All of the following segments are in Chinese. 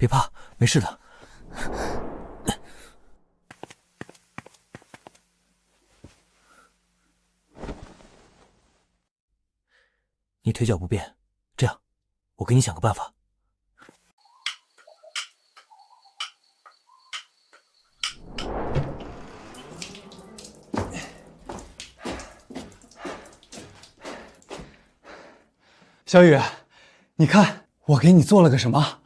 别怕，没事的。你腿脚不便，这样，我给你想个办法。小雨，你看我给你做了个什么？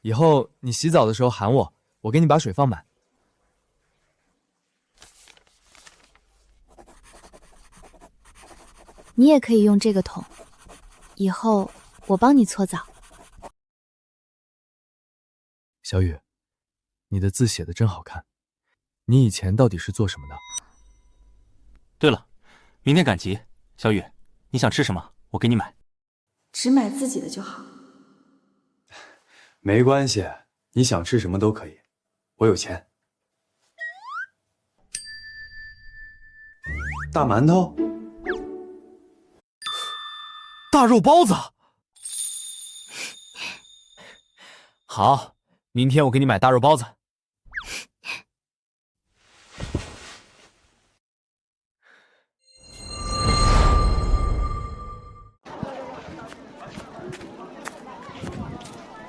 以后你洗澡的时候喊我，我给你把水放满。你也可以用这个桶，以后我帮你搓澡。小雨，你的字写得真好看，你以前到底是做什么的？对了，明天赶集，小雨，你想吃什么？我给你买。只买自己的就好。没关系，你想吃什么都可以，我有钱。大馒头，大肉包子。好，明天我给你买大肉包子。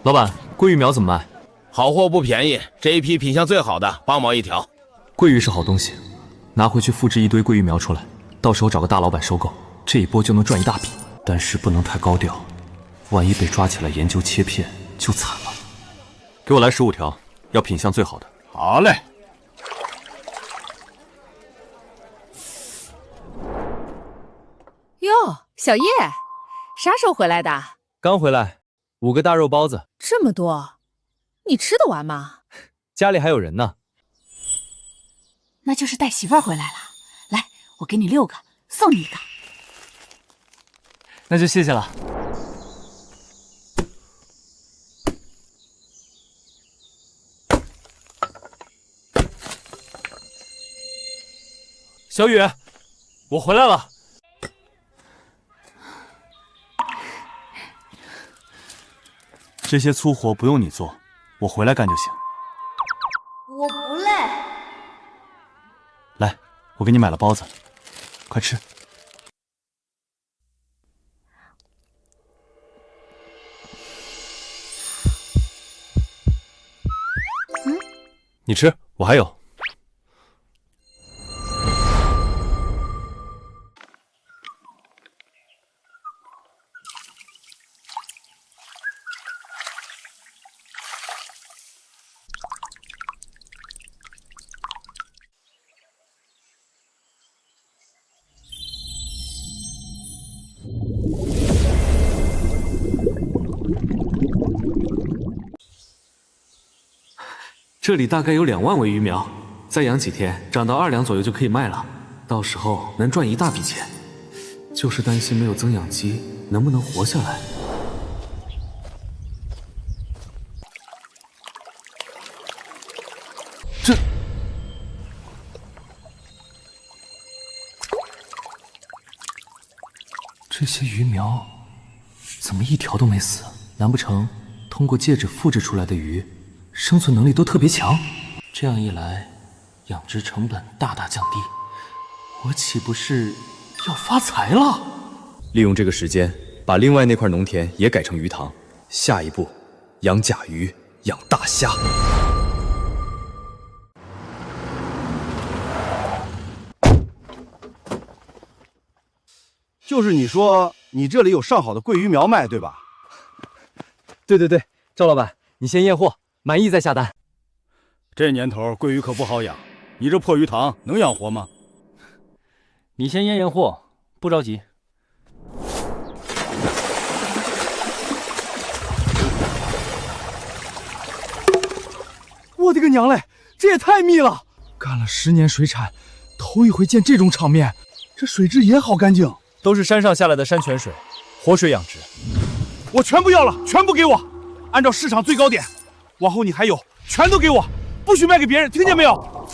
老板，桂鱼苗怎么卖？好货不便宜，这一批品相最好的8毛一条。桂鱼是好东西，拿回去复制一堆桂鱼苗出来，到时候找个大老板收购，这一波就能赚一大笔。但是不能太高调，万一被抓起来研究切片就惨了。给我来15条，要品相最好的。好嘞。哟，小叶，啥时候回来的？刚回来，5个大肉包子，这么多，你吃得完吗？家里还有人呢。那就是带媳妇儿回来了。来，我给你6个，送你1个。那就谢谢了。小雨，我回来了。这些粗活不用你做，我回来干就行。我不累。来，我给你买了包子，快吃。你吃，我还有。这里大概有2万尾鱼苗，再养几天，长到2两左右就可以卖了，到时候能赚一大笔钱。就是担心没有增养鸡，能不能活下来？这些鱼苗怎么一条都没死？难不成通过戒指复制出来的鱼生存能力都特别强？这样一来，养殖成本大大降低，我岂不是要发财了？利用这个时间，把另外那块农田也改成鱼塘。下一步，养甲鱼，养大虾。就是你说你这里有上好的桂鱼苗卖，对吧？对，赵老板，你先验货，满意再下单。这年头桂鱼可不好养，你这破鱼塘能养活吗？你先验货，不着急。我的个娘嘞，这也太密了！干了10年水产，头一回见这种场面。这水质也好干净，都是山上下来的山泉水，活水养殖。我全部要了，全部给我，按照市场最高点。往后你还有，全都给我，不许卖给别人，听见没有？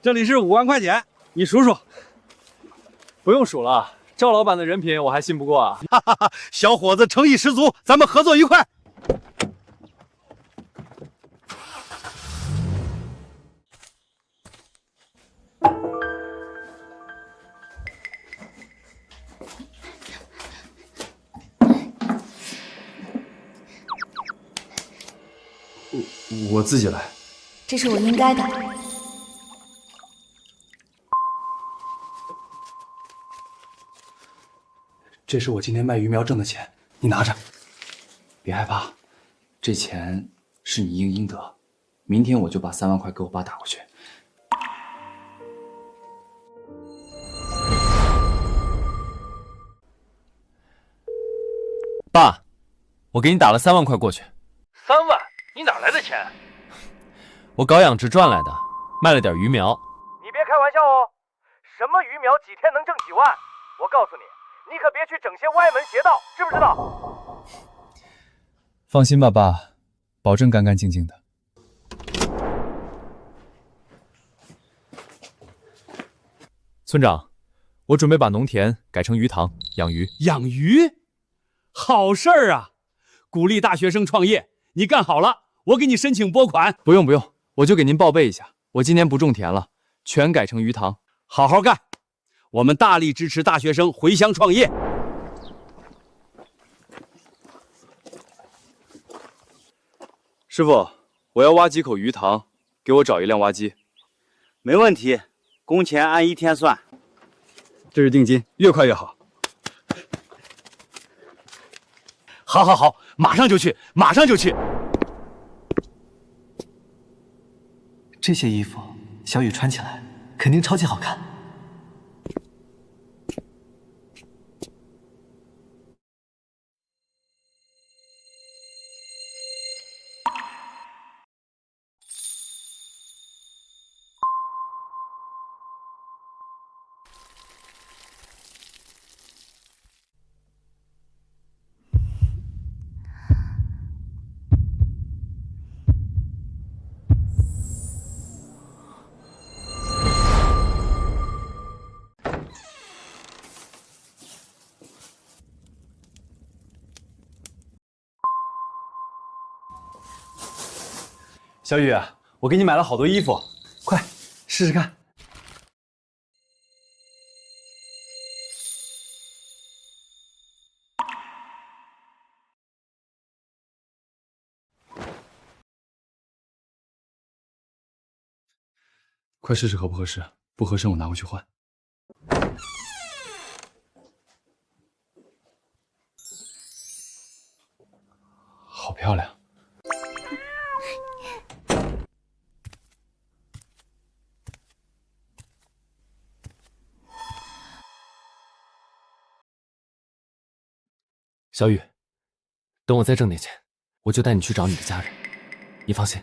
这里是5万块钱，你数数。不用数了，赵老板的人品我还信不过啊！哈哈哈，小伙子诚意十足，咱们合作愉快。我自己来。这是我应该的。这是我今天卖鱼苗挣的钱，你拿着。别害怕，这钱是你应得。明天我就把3万块给我爸打过去。爸，我给你打了3万块过去。3万？你哪来的钱？我搞养殖赚来的，卖了点鱼苗。你别开玩笑哦，什么鱼苗几天能挣几万？我告诉你，你可别去整些歪门邪道，知不知道？放心吧，爸，保证干干净净的。村长，我准备把农田改成鱼塘，养鱼。养鱼，好事儿啊！鼓励大学生创业，你干好了，我给你申请拨款。不用，我就给您报备一下，我今年不种田了，全改成鱼塘。好好干，我们大力支持大学生回乡创业。师傅，我要挖几口鱼塘，给我找一辆挖机。没问题，工钱按1天算。这是定金，越快越好。好，马上就去，马上就去。这些衣服，小雨穿起来肯定超级好看。小雨，我给你买了好多衣服，快试试看。快试试合不合适，不合适我拿回去换。好漂亮。小雨，等我再挣点钱，我就带你去找你的家人。你放心。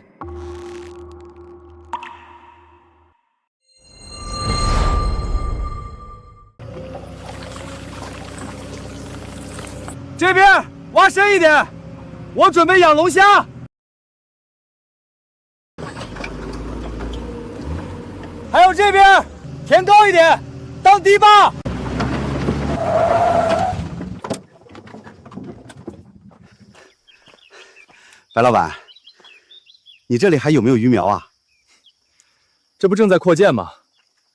这边挖深一点，我准备养龙虾。还有这边填高一点，当堤坝。白老板，你这里还有没有鱼苗啊？这不正在扩建吗？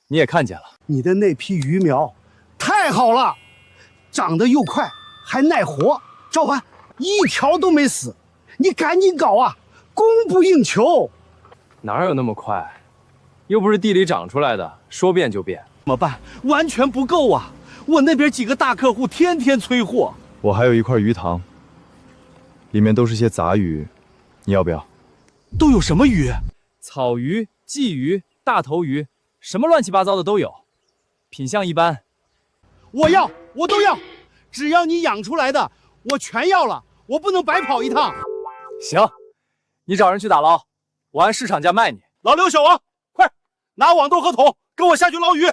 你也看见了。你的那批鱼苗太好了，长得又快，还耐活，赵环一条都没死。你赶紧搞啊，供不应求。哪有那么快？又不是地里长出来的，说变就变。怎么办？完全不够啊！我那边几个大客户天天催货。我还有一块鱼塘，里面都是些杂鱼，你要不要？都有什么鱼？草鱼、鲫鱼、大头鱼，什么乱七八糟的都有，品相一般。我要，我都要，只要你养出来的，我全要了，我不能白跑一趟。行，你找人去打捞，我按市场价卖你。老刘、小王，快拿网兜和桶，跟我下去捞鱼。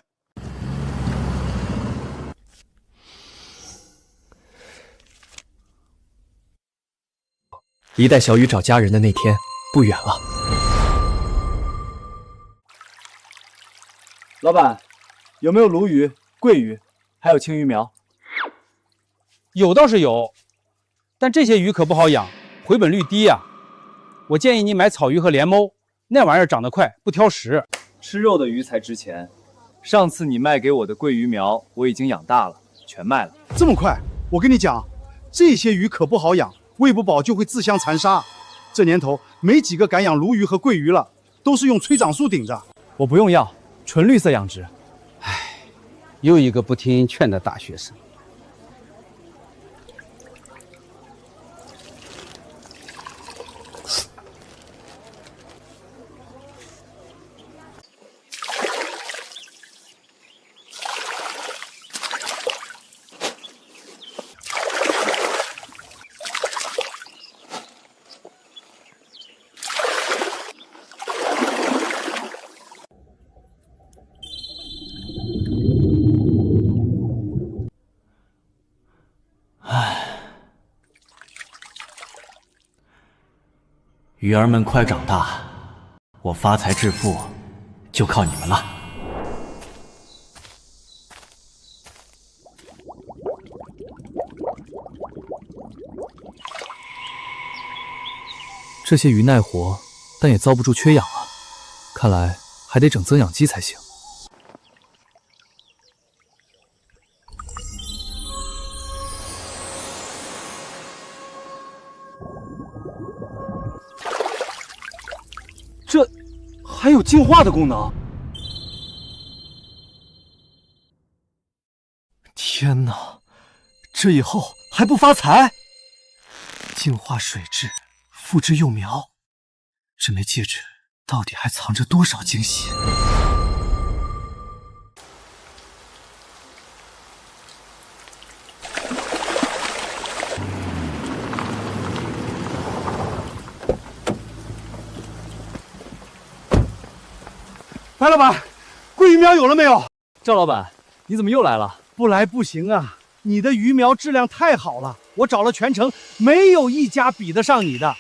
离带小雨找家人的那天不远了。老板，有没有鲈鱼、桂鱼，还有青鱼苗？有倒是有，但这些鱼可不好养，回本率低呀。我建议你买草鱼和莲藕，那玩意儿长得快，不挑食。吃肉的鱼才值钱。上次你卖给我的桂鱼苗，我已经养大了，全卖了。这么快？我跟你讲，这些鱼可不好养，喂不饱就会自相残杀。这年头没几个敢养鲈鱼和桂鱼了，都是用催长素顶着。我不用药，纯绿色养殖。又一个不听劝的大学生。鱼儿们快长大，我发财致富就靠你们了。这些鱼耐活，但也遭不住缺氧啊，看来还得整增氧机才行。这还有净化的功能？天哪，这以后还不发财？净化水质，复制幼苗，这枚戒指到底还藏着多少惊喜？白老板，桂鱼苗有了没有？赵老板，你怎么又来了？不来不行啊！你的鱼苗质量太好了，我找了全城，没有一家比得上你的。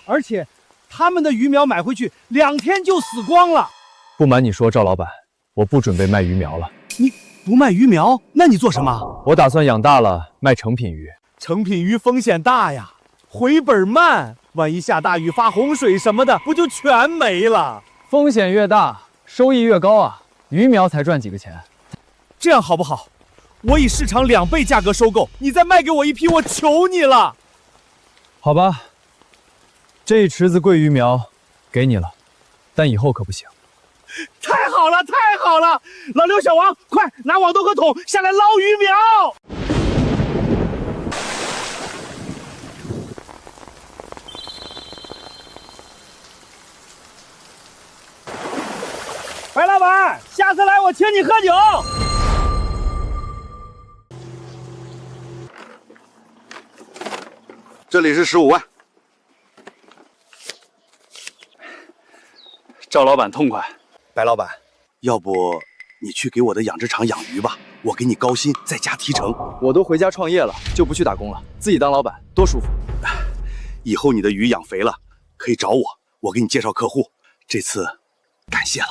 而且，他们的鱼苗买回去2天就死光了。不瞒你说，赵老板，我不准备卖鱼苗了。你不卖鱼苗，那你做什么？我打算养大了卖成品鱼。成品鱼风险大呀，回本慢，万一下大雨发洪水什么的，不就全没了？风险越大，收益越高啊！鱼苗才赚几个钱？这样好不好？我以市场2倍价格收购，你再卖给我一批，我求你了。好吧，这一池子桂鱼苗给你了，但以后可不行。太好了，太好了！老刘、小王，快拿网兜和桶下来捞鱼苗！白老板，下次来我请你喝酒。这里是15万。赵老板痛快。白老板，要不你去给我的养殖场养鱼吧，我给你高薪再加提成。我都回家创业了，就不去打工了，自己当老板多舒服。以后你的鱼养肥了，可以找我，我给你介绍客户。这次感谢了。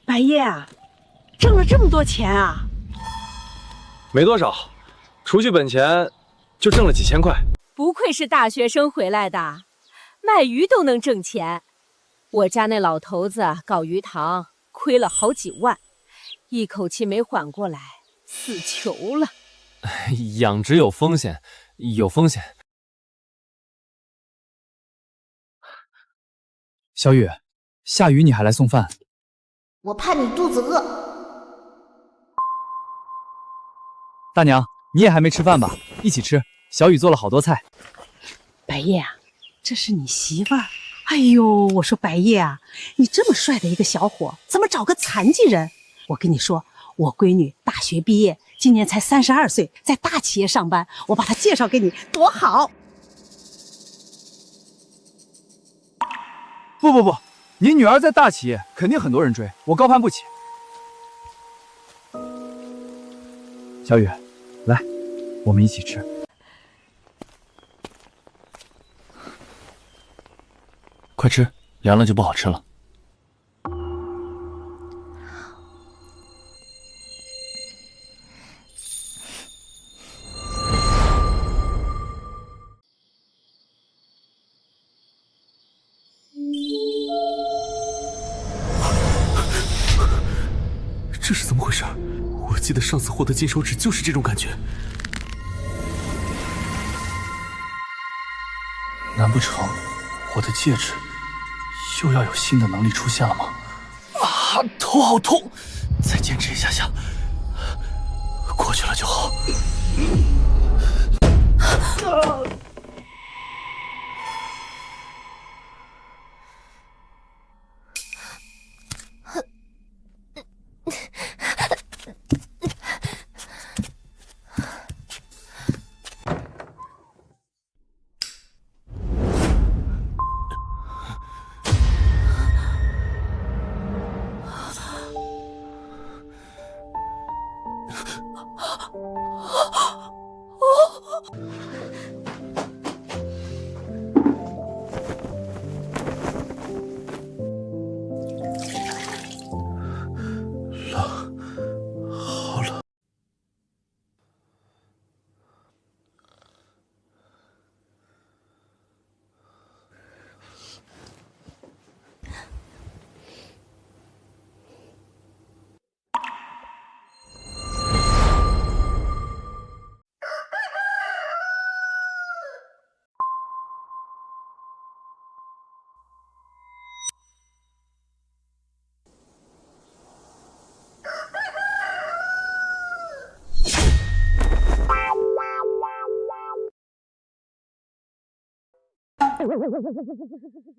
白夜啊，挣了这么多钱啊！没多少，除去本钱，就挣了几千块。不愧是大学生回来的，卖鱼都能挣钱。我家那老头子搞鱼塘亏了好几万，一口气没缓过来，死求了。养殖有风险，有风险。小雨，下雨你还来送饭？我怕你肚子饿。大娘，你也还没吃饭吧？一起吃，小雨做了好多菜。白夜啊，这是你媳妇儿。哎呦，我说白夜啊，你这么帅的一个小伙，怎么找个残疾人？我跟你说，我闺女大学毕业，今年才32岁，在大企业上班，我把她介绍给你，多好！不，你女儿在大企业，肯定很多人追，我高攀不起。小雨，来，我们一起吃。快吃，凉了就不好吃了。这是怎么回事？我记得上次获得金手指就是这种感觉。难不成我的戒指又要有新的能力出现了吗？啊，头好痛！再坚持一下下，过去了就好。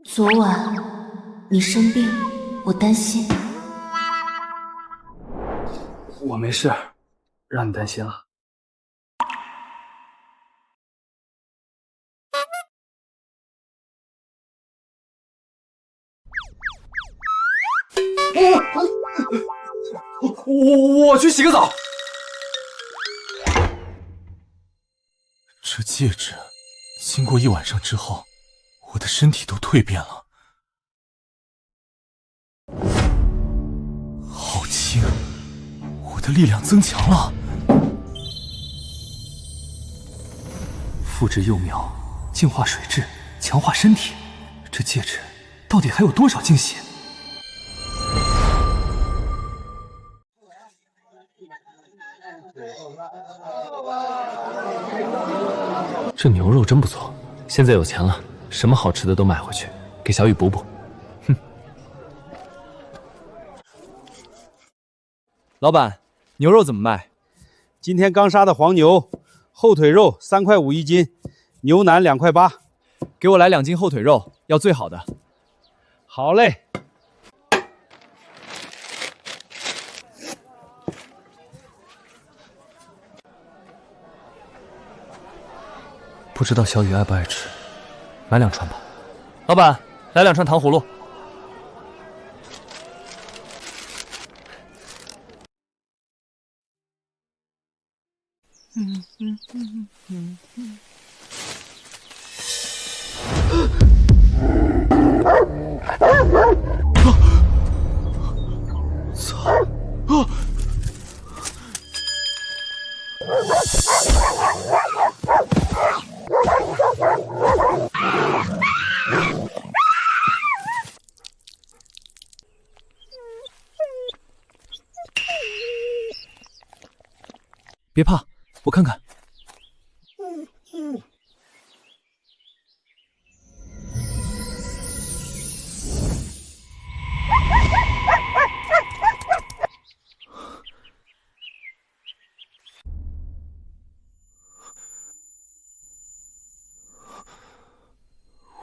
昨晚你生病，我担心。我没事，让你担心了。我去洗个澡。这戒指经过一晚上之后，我的身体都蜕变了，好轻，我的力量增强了。复制幼苗，净化水质，强化身体，这戒指到底还有多少惊喜？这牛肉真不错，现在有钱了，什么好吃的都买回去，给小雨补补。哼。老板，牛肉怎么卖？今天刚杀的黄牛，后腿肉3块5一斤，牛腩2块8。给我来2斤后腿肉，要最好的。好嘞。不知道小雨爱不爱吃，买2串吧。老板，来2串糖葫芦。操！啊！别怕，我看看。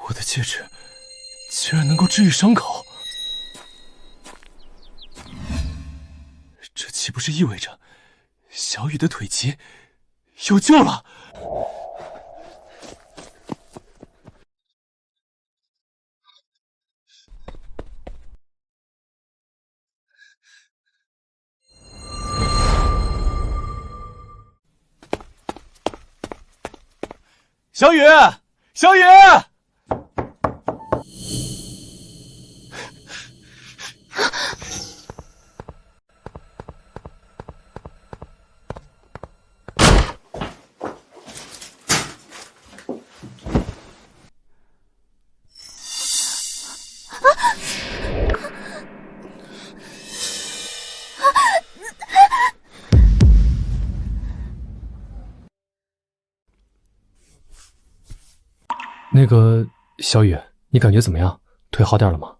我的戒指居然能够治愈伤口，这岂不是意味着小雨的腿疾有救了？小雨，小雨！那个小雨，你感觉怎么样？腿好点了吗？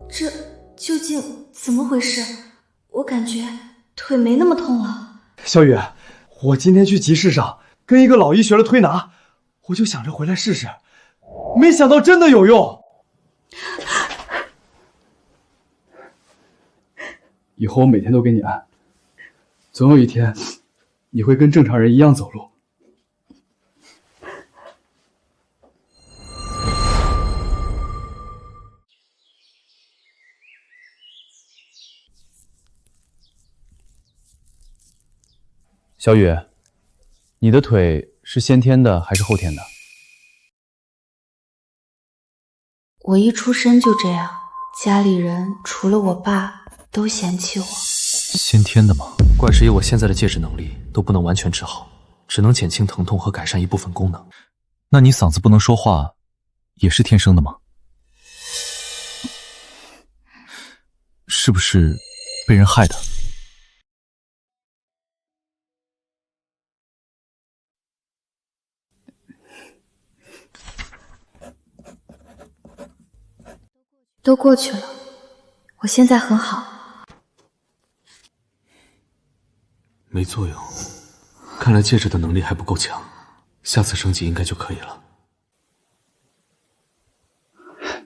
这究竟怎么回事？我感觉腿没那么痛了。小雨，我今天去集市上跟一个老医学了推拿，我就想着回来试试，没想到真的有用。以后我每天都给你按，总有一天你会跟正常人一样走路。小雨，你的腿是先天的还是后天的？我一出生就这样，家里人除了我爸都嫌弃我。先天的吗？怪是以我现在的戒指能力，都不能完全治好，只能减轻疼痛和改善一部分功能。那你嗓子不能说话，也是天生的吗？是不是被人害的？都过去了，我现在很好。没作用，看来戒指的能力还不够强，下次升级应该就可以了。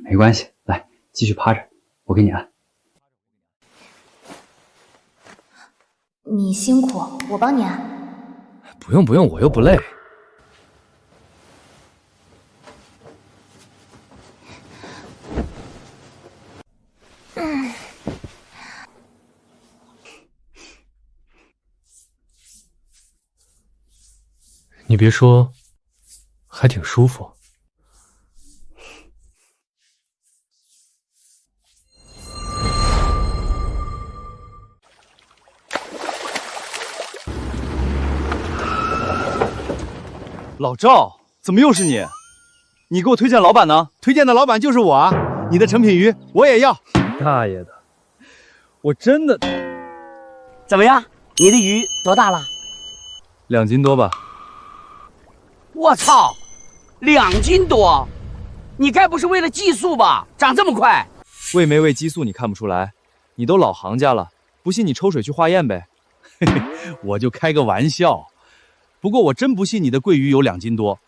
没关系，来，继续趴着，我给你按。你辛苦，我帮你按。不用不用，我又不累。你别说，还挺舒服。老赵，怎么又是你？你给我推荐老板呢？推荐的老板就是我啊！你的成品鱼我也要。大爷的，我真的……怎么样？你的鱼多大了2斤多吧。我操，2斤多！你该不是为了激素吧？长这么快？喂没喂激素你看不出来？你都老行家了，不信你抽水去化验呗。嘿嘿，我就开个玩笑。不过我真不信你的桂鱼有2斤多。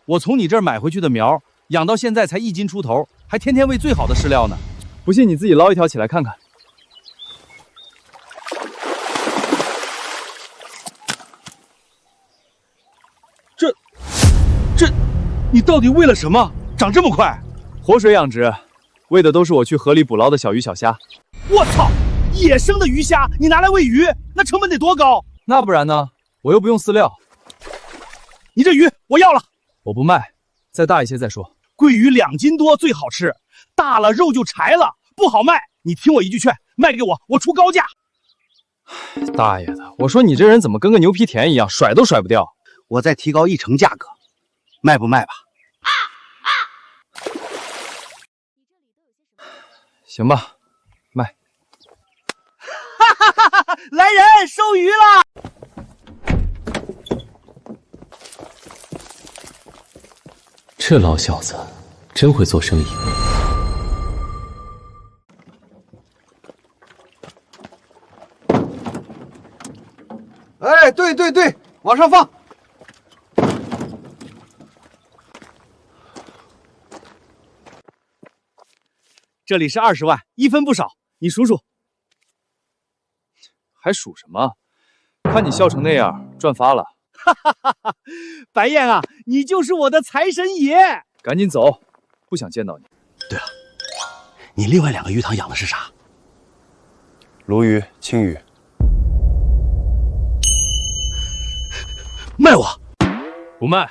我从你这儿买回去的苗，养到现在才1斤出头，还天天喂最好的饲料呢。不信你自己捞一条起来看看。这，你到底为了什么？长这么快？活水养殖，喂的都是我去河里捕捞的小鱼小虾。我操！野生的鱼虾你拿来喂鱼，那成本得多高？那不然呢？我又不用饲料。你这鱼我要了，我不卖，再大一些再说。桂鱼2斤多最好吃，大了肉就柴了，不好卖。你听我一句劝，卖给我，我出高价。大爷的，我说你这人怎么跟个牛皮田一样，甩都甩不掉。我再提高1成价格，卖不卖吧？行吧，卖。哈哈哈哈！来人，收鱼了！这老小子真会做生意。哎，对对对，往上放。这里是20万，1分不少，你数数。还数什么？看你笑成那样，赚发了。哈哈哈哈！白燕啊，你就是我的财神爷！赶紧走，不想见到你。对了，你另外2个鱼塘养的是啥？鲈鱼、青鱼。卖我！不卖，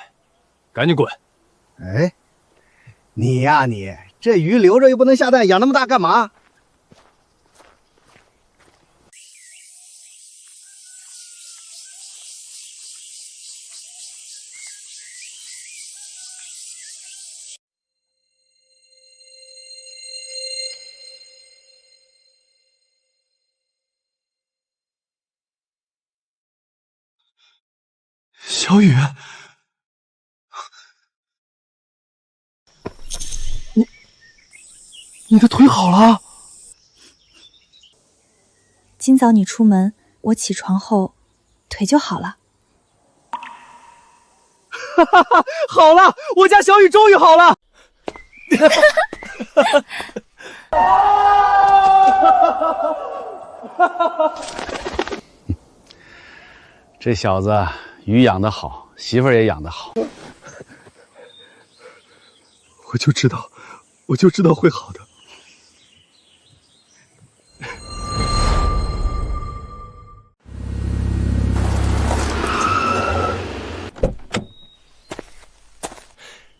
赶紧滚！哎，你呀你，这鱼留着又不能下蛋，养那么大干嘛？小雨，你的腿好了？今早你出门，我起床后腿就好了。哈哈哈，好了，我家小雨终于好了。这小子鱼养得好，媳妇儿也养得好。我就知道会好的。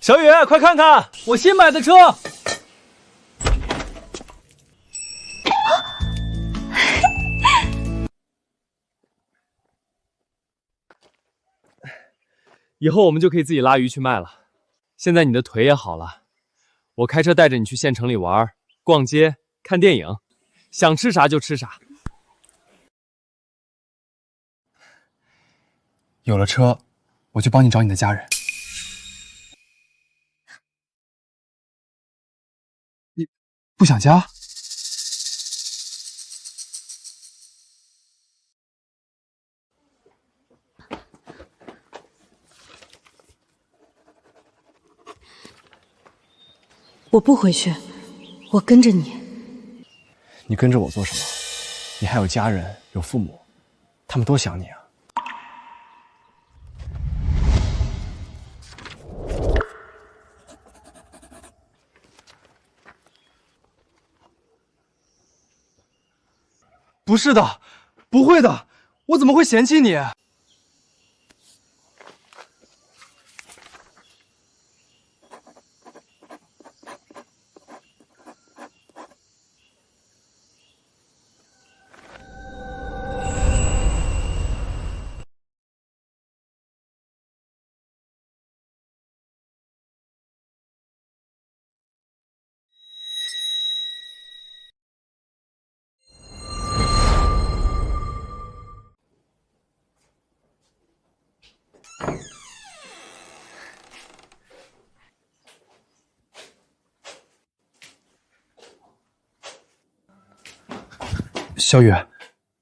小雨，快看看我新买的车！以后我们就可以自己拉鱼去卖了。现在你的腿也好了，我开车带着你去县城里玩、逛街、看电影，想吃啥就吃啥。有了车，我就帮你找你的家人。你不想家？我不回去，我跟着你。你跟着我做什么？你还有家人，有父母，他们多想你啊！不是的，不会的，我怎么会嫌弃你？小雨，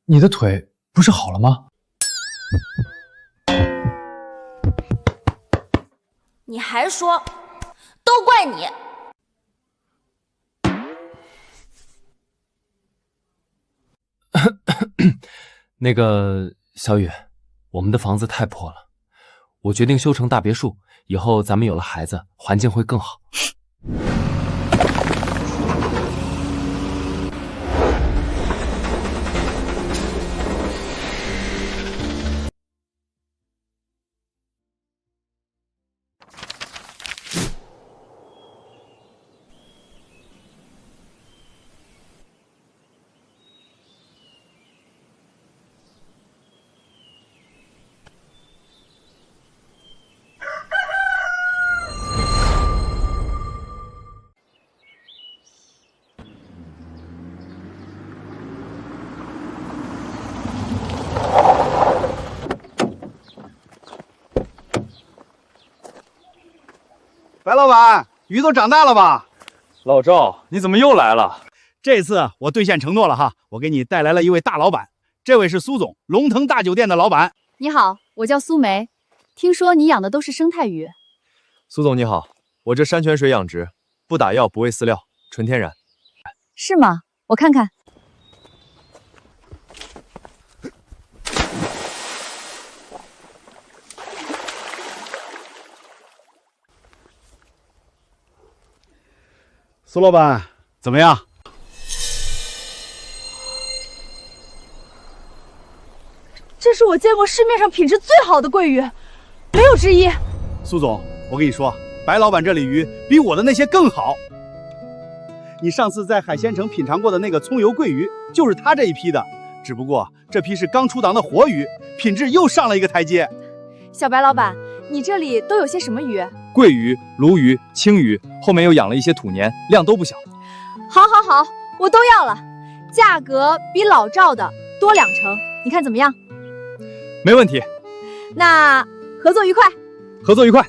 你的腿不是好了吗？你还说，都怪你！那个小雨，我们的房子太破了，我决定修成大别墅，以后咱们有了孩子，环境会更好。白老板，鱼都长大了吧？老赵，你怎么又来了？这次我兑现承诺了哈，我给你带来了一位大老板，这位是苏总，龙腾大酒店的老板。你好，我叫苏梅，听说你养的都是生态鱼。苏总你好，我这山泉水养殖，不打药不喂饲料，纯天然。是吗？我看看。苏老板，怎么样？是我见过市面上品质最好的桂鱼，没有之一。苏总，我跟你说，白老板这里鱼比我的那些更好。你上次在海鲜城品尝过的那个葱油桂鱼，就是他这一批的，只不过这批是刚出档的活鱼，品质又上了一个台阶。小白老板，你这里都有些什么鱼？桂鱼、鲈鱼、青鱼，后面又养了一些土鲶，量都不小。好，好，好，我都要了，价格比老赵的多2成，你看怎么样？没问题。那合作愉快。合作愉快。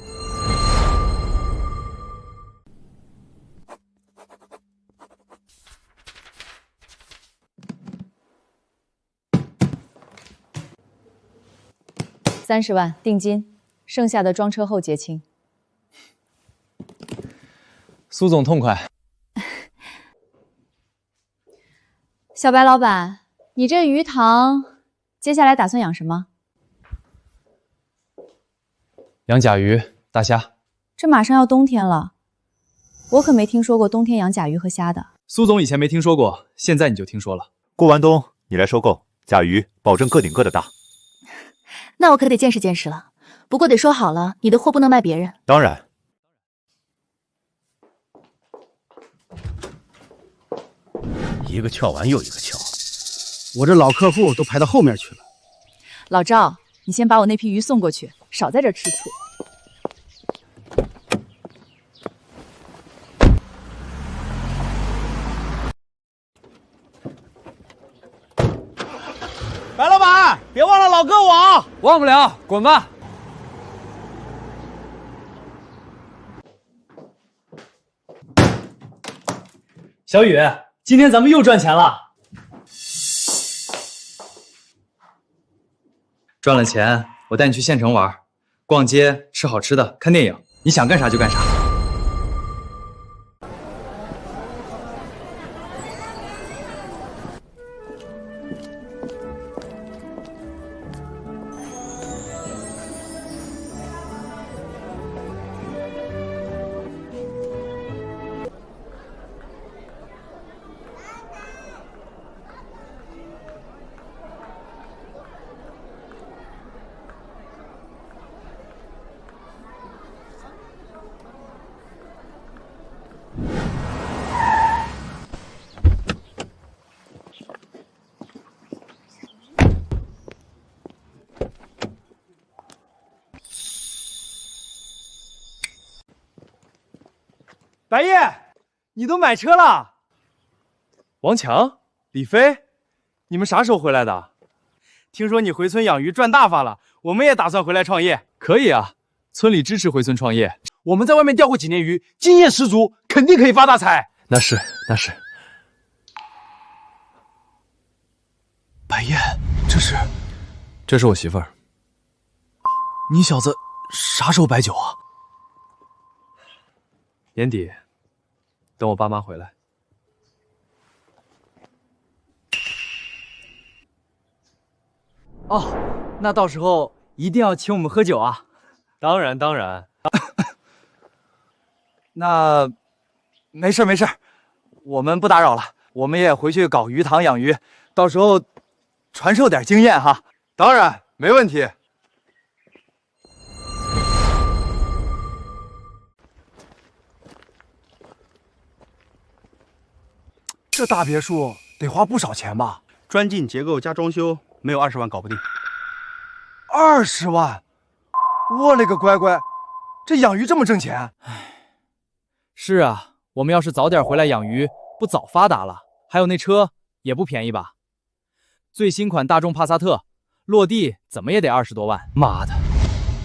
30万定金，剩下的装车后结清。苏总痛快。小白老板，你这鱼塘接下来打算养什么？养甲鱼、大虾。这马上要冬天了，我可没听说过冬天养甲鱼和虾的。苏总以前没听说过，现在你就听说了。过完冬你来收购，甲鱼保证个顶个的大。那我可得见识见识了。不过得说好了，你的货不能卖别人。当然。一个撬完又一个撬，我这老客户都排到后面去了。老赵，你先把我那批鱼送过去，少在这儿吃醋。白老板，别忘了老哥我。忘不了，滚吧。小雨，今天咱们又赚钱了。赚了钱，我带你去县城玩，逛街、吃好吃的、看电影，你想干啥就干啥。白夜，你都买车了？王强、李飞，你们啥时候回来的？听说你回村养鱼赚大发了，我们也打算回来创业。可以啊，村里支持回村创业。我们在外面钓过几年鱼，经验十足，肯定可以发大财。那是。白夜，这是我媳妇儿。你小子啥时候摆酒啊？年底，等我爸妈回来。哦，那到时候一定要请我们喝酒啊！当然。那没事，我们不打扰了，我们也回去搞鱼塘养鱼，到时候传授点经验哈。当然，没问题。这大别墅得花不少钱吧？砖进结构加装修，没有20万搞不定。20万！我勒个乖乖，这养鱼这么挣钱？是啊，我们要是早点回来养鱼，不早发达了？还有那车也不便宜吧？最新款大众帕萨特，落地怎么也得20多万。妈的，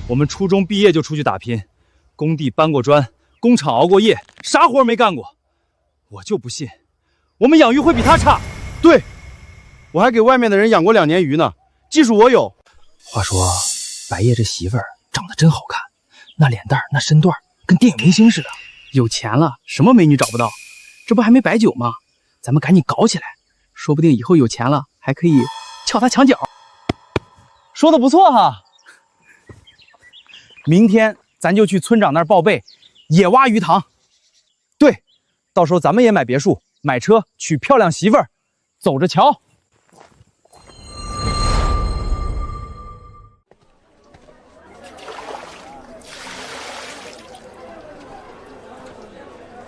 我们初中毕业就出去打拼，工地搬过砖，工厂熬过夜，啥活没干过。我就不信我们养鱼会比他差。对，我还给外面的人养过2年鱼呢，技术我有。话说，白夜这媳妇儿长得真好看，那脸蛋儿那身段儿跟电影明星似的。有钱了，什么美女找不到？这不还没白酒吗？咱们赶紧搞起来，说不定以后有钱了还可以撬她墙角。说的不错哈，明天咱就去村长那儿报备，也挖鱼塘。对，到时候咱们也买别墅，买车，娶漂亮媳妇儿，走着瞧。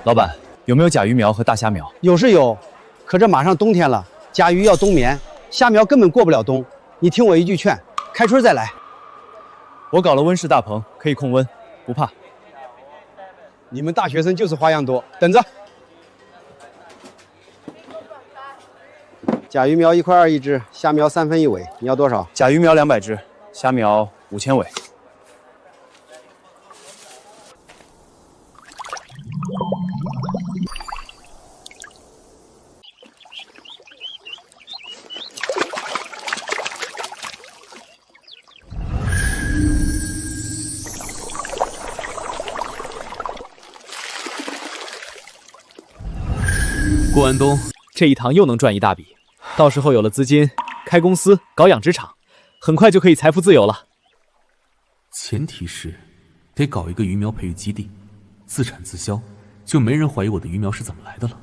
老板，有没有甲鱼苗和大虾苗？有是有，可这马上冬天了，甲鱼要冬眠，虾苗根本过不了冬。你听我一句劝，开春再来。我搞了温室大棚，可以控温，不怕。你们大学生就是花样多，等着。甲鱼苗1.2块一只，虾苗3分1尾，你要多少？甲鱼苗200只，虾苗5000尾。顾安东，这一趟又能赚一大笔，到时候有了资金，开公司搞养殖场，很快就可以财富自由了。前提是得搞一个鱼苗培育基地，自产自销，就没人怀疑我的鱼苗是怎么来的了。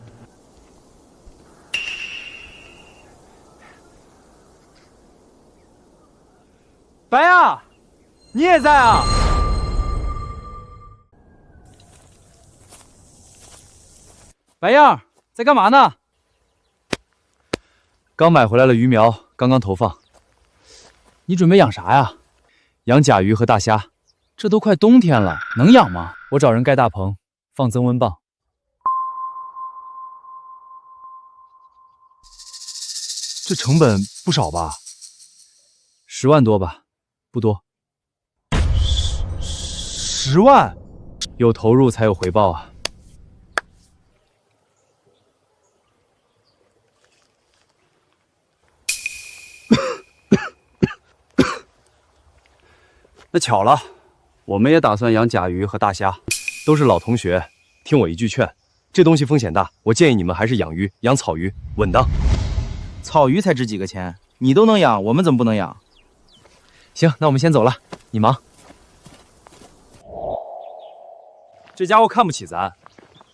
白亚，你也在啊？白样，在干嘛呢？刚买回来了鱼苗，刚刚投放。你准备养啥呀？养甲鱼和大虾。这都快冬天了，能养吗？我找人盖大棚，放增温棒。这成本不少吧？10万多吧，不多。10万？有投入才有回报啊。那巧了，我们也打算养甲鱼和大虾，都是老同学，听我一句劝，这东西风险大，我建议你们还是养鱼，养草鱼，稳当。草鱼才值几个钱，你都能养，我们怎么不能养？行，那我们先走了，你忙。这家伙看不起咱，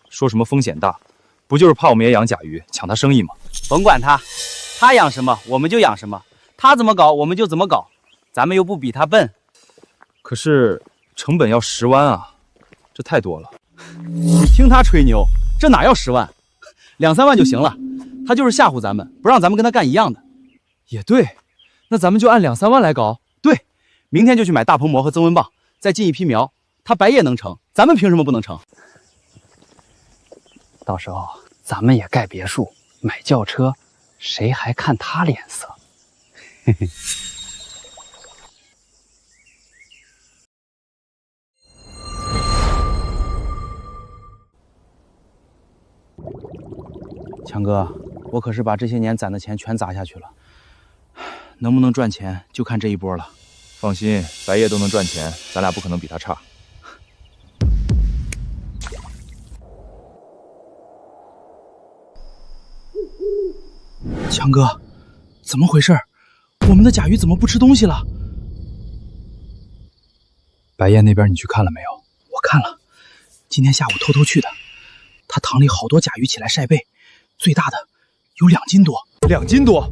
说什么风险大，不就是怕我们也养甲鱼，抢他生意吗？甭管他，他养什么我们就养什么，他怎么搞我们就怎么搞，咱们又不比他笨。可是成本要10万啊，这太多了。你听他吹牛，这哪要10万，2、3万就行了。他就是吓唬咱们，不让咱们跟他干一样的。也对，那咱们就按2、3万来搞。对，明天就去买大棚膜和增温棒，再进一批苗。他白叶能成，咱们凭什么不能成？到时候咱们也盖别墅，买轿车，谁还看他脸色？嘿嘿。强哥，我可是把这些年攒的钱全砸下去了，能不能赚钱就看这一波了。放心，白叶都能赚钱，咱俩不可能比他差。强哥，怎么回事？我们的甲鱼怎么不吃东西了？白叶那边你去看了没有？我看了，今天下午偷偷去的。他塘里好多甲鱼起来晒背，最大的有2斤多。2斤多？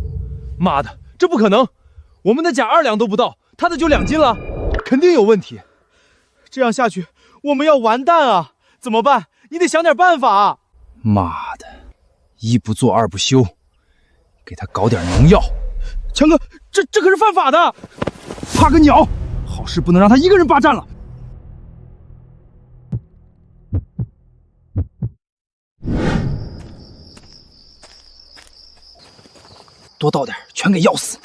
妈的，这不可能！我们的甲2两都不到，他的就2斤了，肯定有问题。这样下去，我们要完蛋啊！怎么办？你得想点办法啊！妈的，一不做二不休，给他搞点农药。强哥，这可是犯法的！怕个鸟！好事不能让他一个人霸占了。多倒点，全给药死。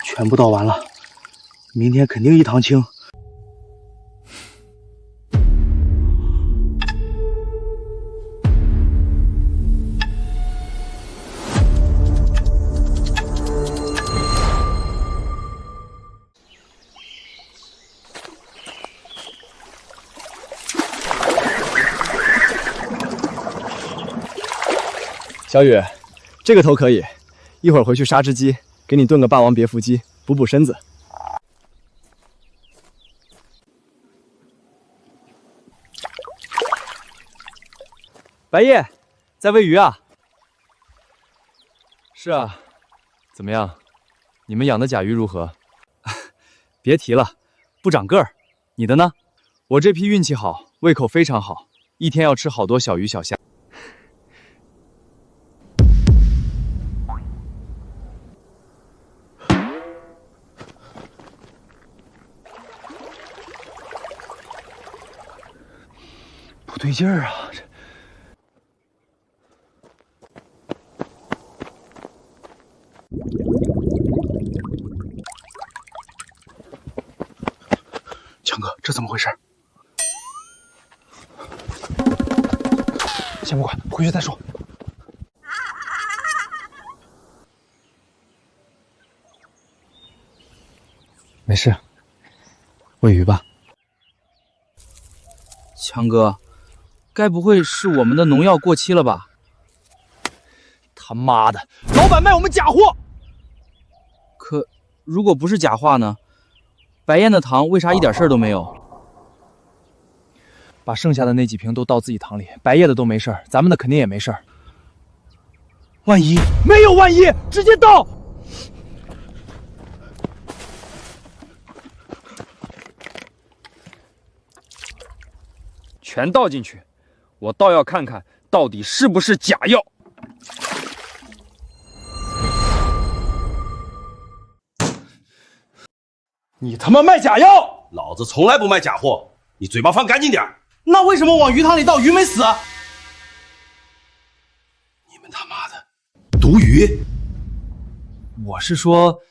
全部倒完了，明天肯定一塘清。小雨，这个头可以，一会儿回去杀只鸡，给你炖个霸王别腹鸡，补补身子。白叶，在喂鱼啊？是啊，怎么样？你们养的甲鱼如何？别提了，不长个儿。你的呢？我这批运气好，胃口非常好，一天要吃好多小鱼小虾。不对劲儿啊！这强哥，这怎么回事？先不管，回去再说。没事，喂鱼吧。强哥，该不会是我们的农药过期了吧？他妈的，老板卖我们假货！可如果不是假话呢？白燕的糖为啥一点事儿都没有？把剩下的那几瓶都倒自己糖里，白叶的都没事儿，咱们的肯定也没事儿。万一没有万一，直接倒。全倒进去，我倒要看看到底是不是假药。你他妈卖假药！老子从来不卖假货，你嘴巴放干净点。那为什么往鱼塘里倒，鱼没死？你们他妈的毒鱼！我是说，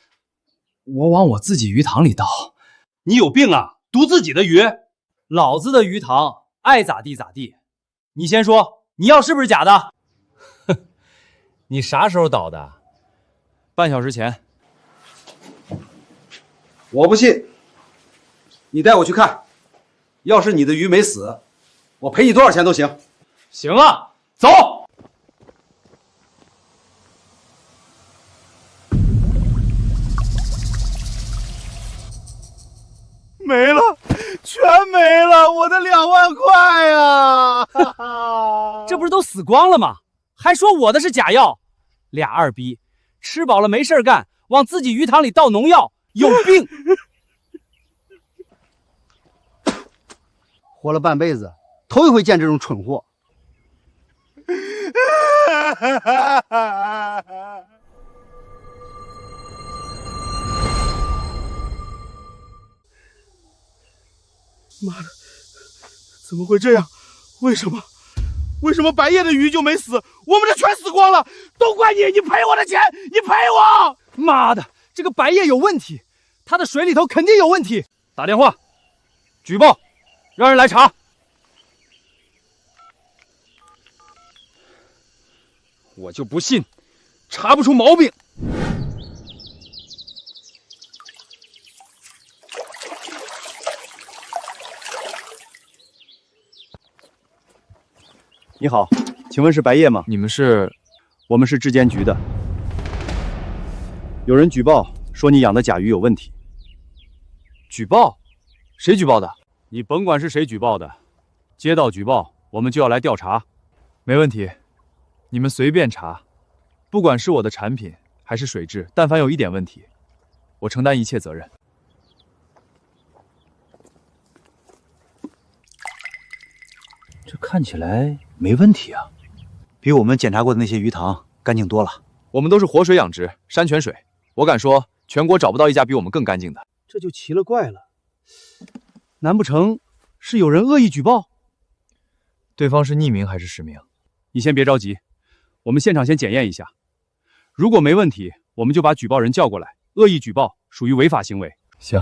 我往我自己鱼塘里倒。你有病啊！毒自己的鱼！老子的鱼塘爱咋地咋地。你先说，你药是不是假的？哼，你啥时候倒的？半小时前。我不信，你带我去看。要是你的鱼没死，我赔你多少钱都行。行啊，走。没了，全没了，我的2万块呀！这不是都死光了吗？还说我的是假药，俩二逼，吃饱了没事干，往自己鱼塘里倒农药。有病！活了半辈子，头一回见这种蠢货。妈的，怎么会这样？为什么白叶的鱼就没死，我们的全死光了？都怪你！你赔我的钱！你赔我！妈的，这个白叶有问题。他的水里头肯定有问题，打电话举报，让人来查。我就不信查不出毛病。你好，请问是白叶吗？你们是？我们是质监局的。有人举报说你养的甲鱼有问题。举报？谁举报的？你甭管是谁举报的，接到举报我们就要来调查。没问题，你们随便查，不管是我的产品还是水质，但凡有一点问题，我承担一切责任。这看起来没问题啊，比我们检查过的那些鱼塘干净多了。我们都是活水养殖，山泉水，我敢说全国找不到一家比我们更干净的。这就奇了怪了，难不成是有人恶意举报？对方是匿名还是实名？你先别着急，我们现场先检验一下，如果没问题，我们就把举报人叫过来。恶意举报属于违法行为。行。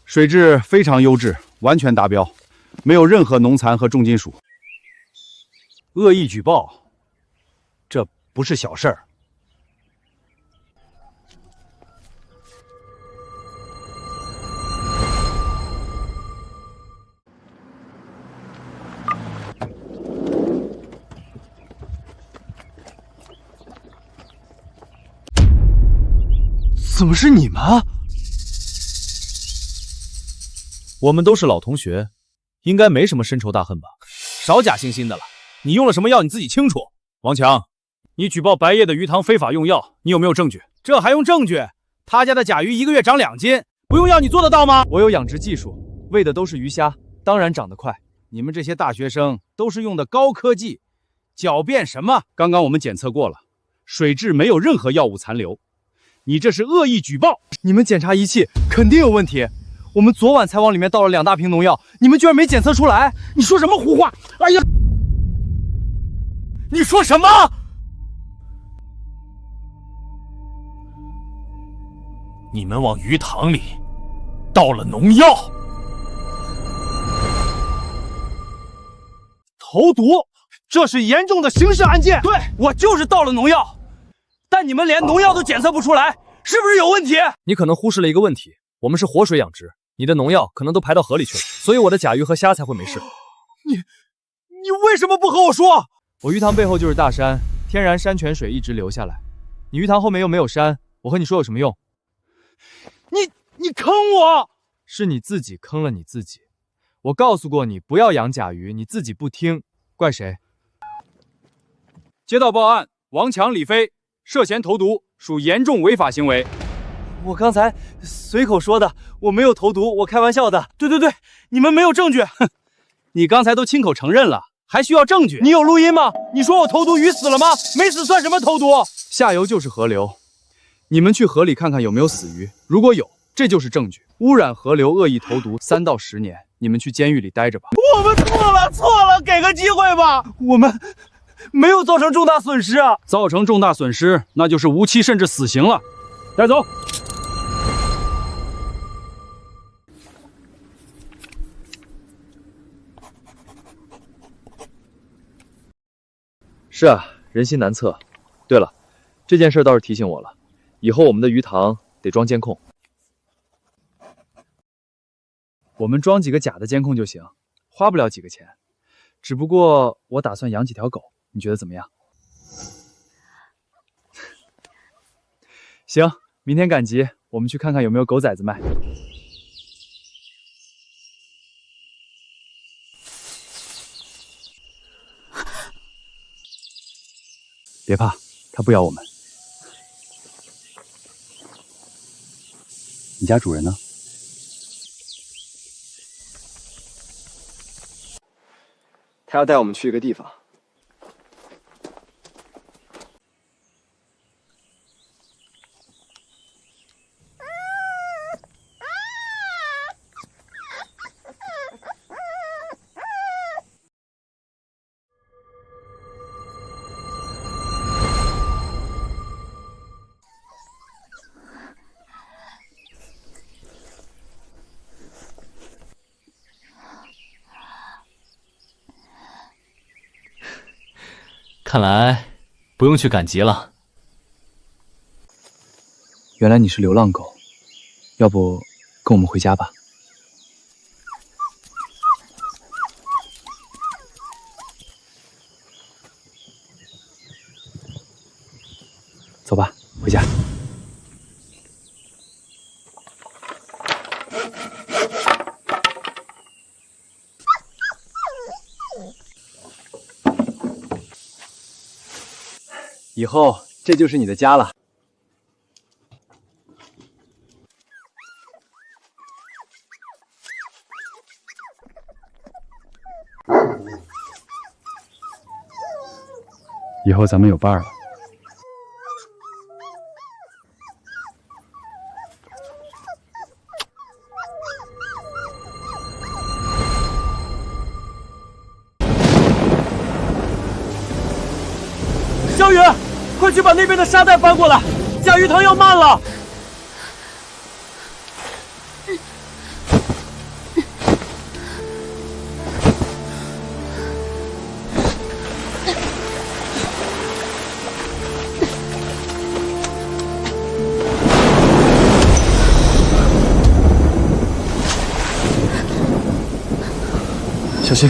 水质非常优质，完全达标，没有任何农残和重金属。恶意举报，这不是小事儿。怎么是你们啊？我们都是老同学，应该没什么深仇大恨吧？少假惺惺的了，你用了什么药你自己清楚。王强，你举报白夜的鱼塘非法用药，你有没有证据？这还用证据？他家的甲鱼1个月长2斤，不用药你做得到吗？我有养殖技术，喂的都是鱼虾，当然长得快。你们这些大学生都是用的高科技，狡辩什么？刚刚我们检测过了，水质没有任何药物残留，你这是恶意举报。你们检查仪器肯定有问题。我们昨晚才往里面倒了2大瓶农药，你们居然没检测出来？你说什么胡话？哎呀，你说什么？你们往鱼塘里倒了农药，投毒，这是严重的刑事案件。对，我就是倒了农药，但你们连农药都检测不出来，是不是有问题？你可能忽视了一个问题，我们是活水养殖，你的农药可能都排到河里去了，所以我的甲鱼和虾才会没事。你为什么不和我说？我鱼塘背后就是大山，天然山泉水一直流下来，你鱼塘后面又没有山，我和你说有什么用？你坑我！是你自己坑了你自己。我告诉过你不要养甲鱼，你自己不听，怪谁？接到报案，王强、李飞涉嫌投毒，属严重违法行为。我刚才随口说的，我没有投毒，我开玩笑的。对，你们没有证据。哼，你刚才都亲口承认了，还需要证据？你有录音吗？你说我投毒，鱼死了吗？没死算什么投毒？下游就是河流，你们去河里看看有没有死鱼，如果有，这就是证据。污染河流、恶意投毒，3到10年，你们去监狱里待着吧。我们错了，给个机会吧。我们没有造成重大损失啊。造成重大损失，那就是无期甚至死刑了。带走。是啊，人心难测。对了，这件事倒是提醒我了，以后我们的鱼塘得装监控。我们装几个假的监控就行，花不了几个钱。只不过我打算养几条狗，你觉得怎么样？行，明天赶集，我们去看看有没有狗崽子卖。别怕，它不咬我们。你家主人呢？他要带我们去一个地方。看来不用去赶集了。原来你是流浪狗，要不跟我们回家吧？走吧，回家。以后这就是你的家了。以后咱们有伴儿了。小雨，快去把那边的沙袋搬过来，甲鱼塘要慢了。小心！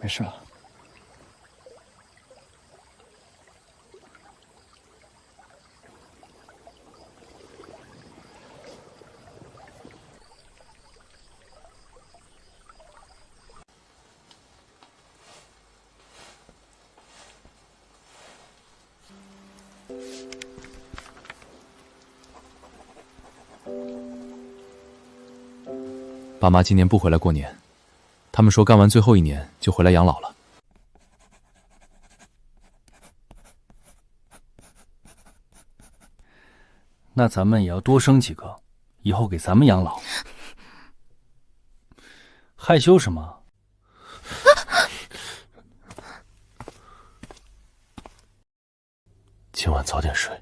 事了。爸妈今年不回来过年，他们说干完最后一年就回来养老了。那咱们也要多生几个，以后给咱们养老。害羞什么？今晚早点睡。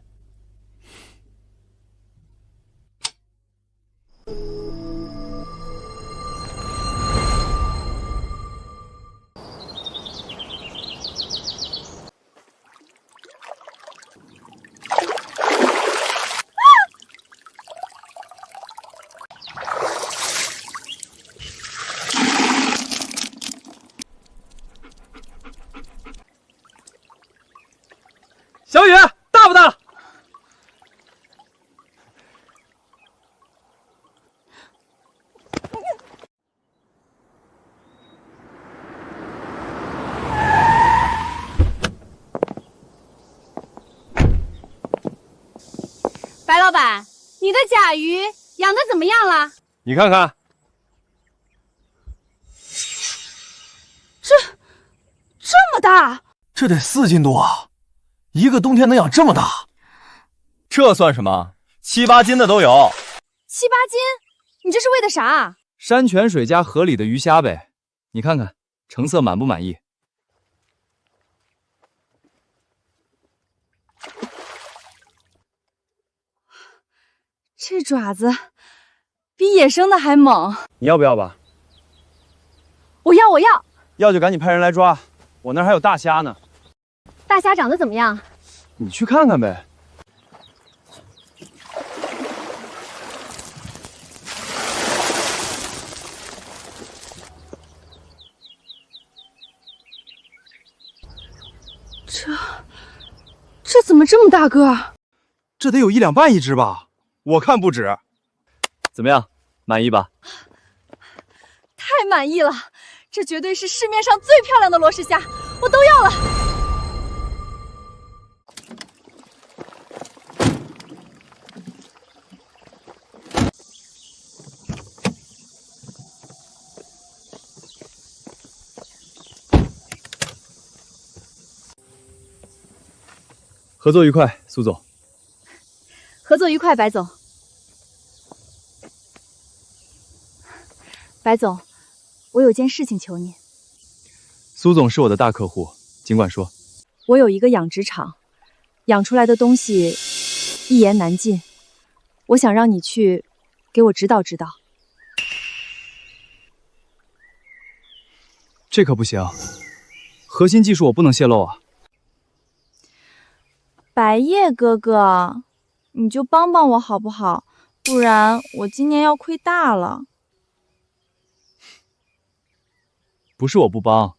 小雨，大不大？白老板，你的甲鱼养的怎么样了？你看看，这么大，这得4斤多啊！一个冬天能养这么大？这算什么？7、8斤的都有。7、8斤？你这是为的啥？山泉水加河里的鱼虾呗。你看看成色满不满意？这爪子比野生的还猛。你要不要吧？我要，我要。要就赶紧派人来抓，我那儿还有大虾呢。大虾长得怎么样？你去看看呗。这怎么这么大个儿？这得有1两半一只吧？我看不止。怎么样，满意吧？太满意了，这绝对是市面上最漂亮的罗氏虾，我都要了。合作愉快，苏总。合作愉快，白总。白总，我有件事情求你。苏总是我的大客户，尽管说。我有一个养殖场，养出来的东西一言难尽，我想让你去给我指导指导。这可不行，核心技术我不能泄露啊。白叶哥哥，你就帮帮我好不好？不然我今年要亏大了。不是我不帮，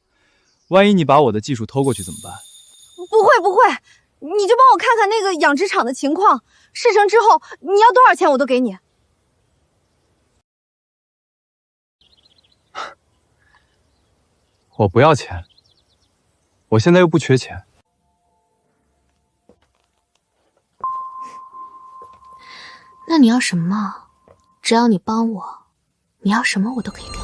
万一你把我的技术偷过去怎么办？不会不会，你就帮我看看那个养殖场的情况，事成之后你要多少钱我都给你。我不要钱，我现在又不缺钱。那你要什么？只要你帮我，你要什么我都可以给你。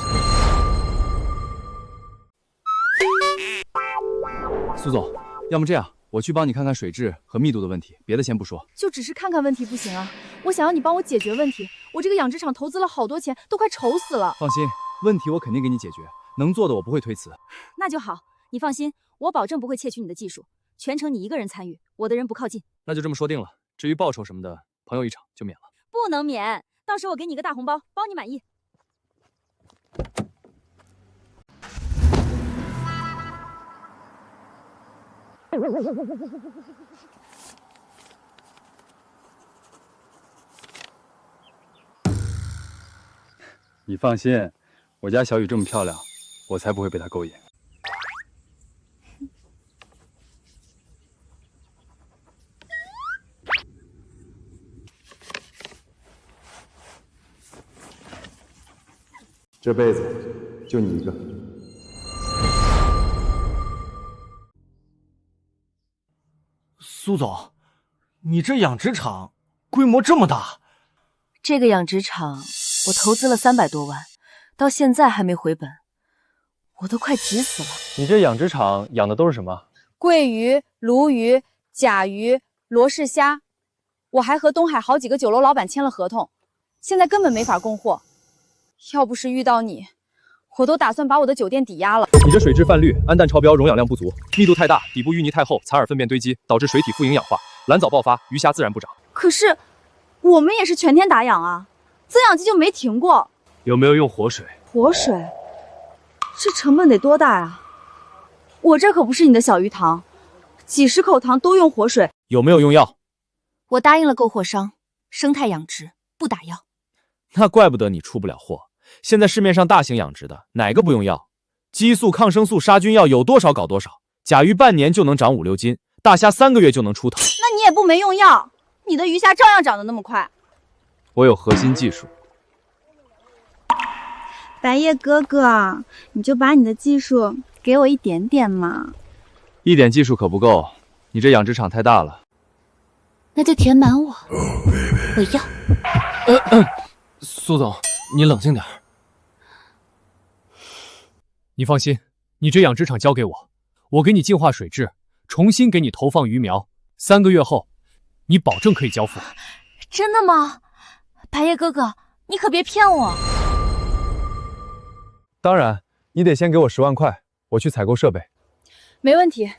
苏总，要么这样，我去帮你看看水质和密度的问题，别的先不说。就只是看看问题不行啊，我想要你帮我解决问题。我这个养殖场投资了好多钱，都快愁死了。放心，问题我肯定给你解决，能做的我不会推辞。那就好，你放心，我保证不会窃取你的技术，全程你一个人参与，我的人不靠近。那就这么说定了。至于报酬什么的，朋友一场就免了。不能免，到时候我给你个大红包，包你满意。你放心，我家小雨这么漂亮，我才不会被她勾引。这辈子就你一个。苏总，你这养殖场规模这么大？这个养殖场我投资了300多万，到现在还没回本，我都快急死了。你这养殖场养的都是什么？桂鱼、鲈鱼、甲鱼、罗氏虾，我还和东海好几个酒楼老板签了合同，现在根本没法供货。要不是遇到你，我都打算把我的酒店抵押了。你这水质泛绿，氨氮超标，溶氧量不足，密度太大，底部淤泥太厚，残饵粪便堆积，导致水体富营养化，蓝藻爆发，鱼虾自然不长。可是我们也是全天打氧啊，增氧机就没停过。有没有用活水？活水，这成本得多大啊？我这可不是你的小鱼塘，几10口塘都用活水。有没有用药？我答应了购货商，生态养殖不打药。那怪不得你出不了货。现在市面上大型养殖的哪个不用药？激素、抗生素、杀菌药有多少搞多少。甲鱼半年就能长5、6斤，大虾3个月就能出头。那你也不没用药，你的鱼虾照样长得那么快。我有核心技术。白叶哥哥，你就把你的技术给我一点点嘛。一点技术可不够，你这养殖场太大了。那就填满我，我要。苏总，你冷静点。你放心，你这养殖场交给我，我给你净化水质，重新给你投放鱼苗，3个月后，你保证可以交付。真的吗？白叶哥哥，你可别骗我。当然，你得先给我10万块，我去采购设备。没问题，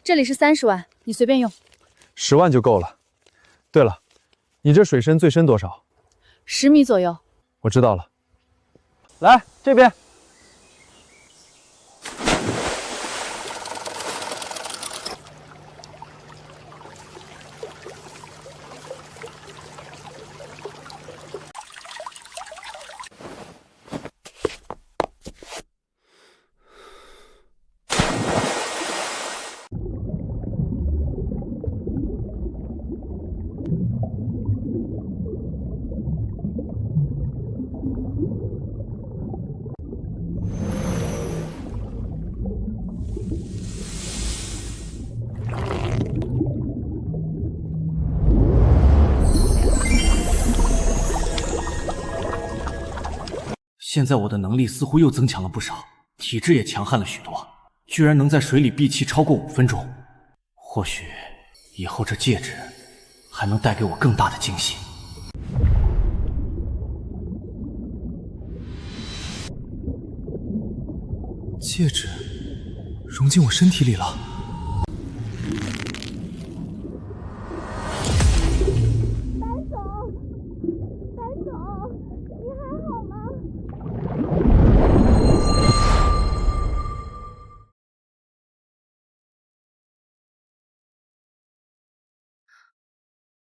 这里是30万，你随便用。10万就够了。对了，你这水深最深多少？10米左右。我知道了。来这边。现在我的能力似乎又增强了不少，体质也强悍了许多，居然能在水里闭气超过5分钟。或许以后这戒指还能带给我更大的惊喜。戒指融进我身体里了。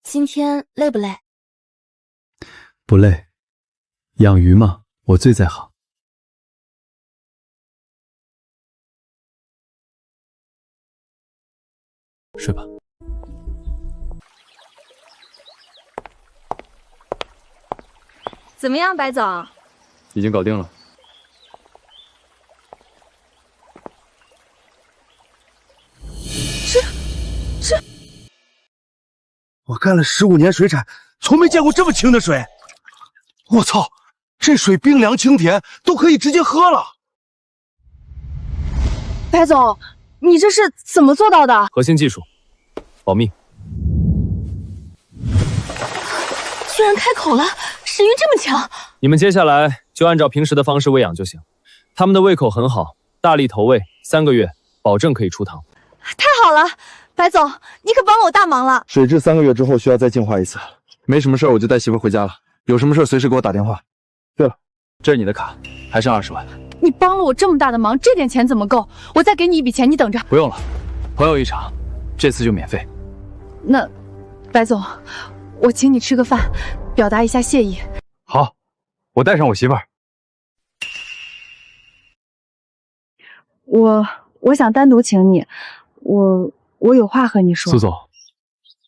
今天累不累？不累，养鱼嘛，我最在行。睡吧。怎么样，白总？已经搞定了。这，我干了15年水产，从没见过这么清的水。我操，这水冰凉清甜，都可以直接喝了。白总，你这是怎么做到的？核心技术，保密。居然开口了，食欲这么强。你们接下来就按照平时的方式喂养就行。他们的胃口很好，大力投喂，3个月保证可以出塘。太好了，白总，你可帮了我大忙了。水质3个月之后需要再净化一次。没什么事我就带媳妇回家了，有什么事随时给我打电话。对了，这是你的卡，还剩20万。你帮了我这么大的忙，这点钱怎么够？我再给你一笔钱，你等着。不用了，朋友一场，这次就免费。那，白总，我请你吃个饭，表达一下谢意。好，我带上我媳妇儿。我想单独请你，我有话和你说。苏总，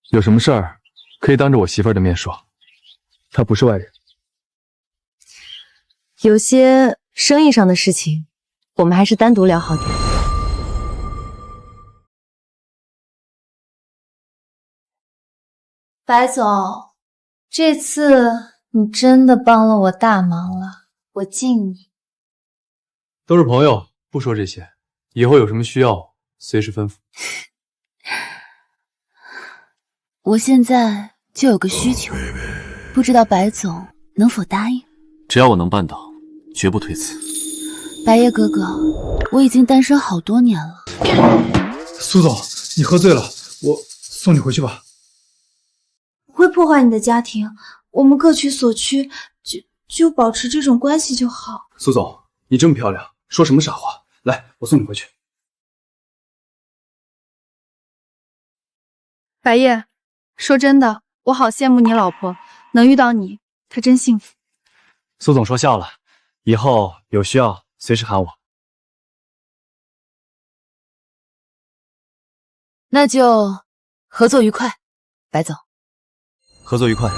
有什么事儿可以当着我媳妇儿的面说，她不是外人。有些生意上的事情，我们还是单独聊好点。白总，这次你真的帮了我大忙了，我敬你。都是朋友，不说这些。以后有什么需要，随时吩咐。我现在就有个需求，不知道白总能否答应？只要我能办到，绝不推辞。白夜哥哥，我已经单身好多年了。苏总，你喝醉了，我送你回去吧。不会破坏你的家庭，我们各取所需，就保持这种关系就好。苏总，你这么漂亮，说什么傻话？来，我送你回去。白夜，说真的，我好羡慕你老婆，能遇到你，她真幸福。苏总说笑了，以后有需要随时喊我。那就合作愉快，白总。合作愉快。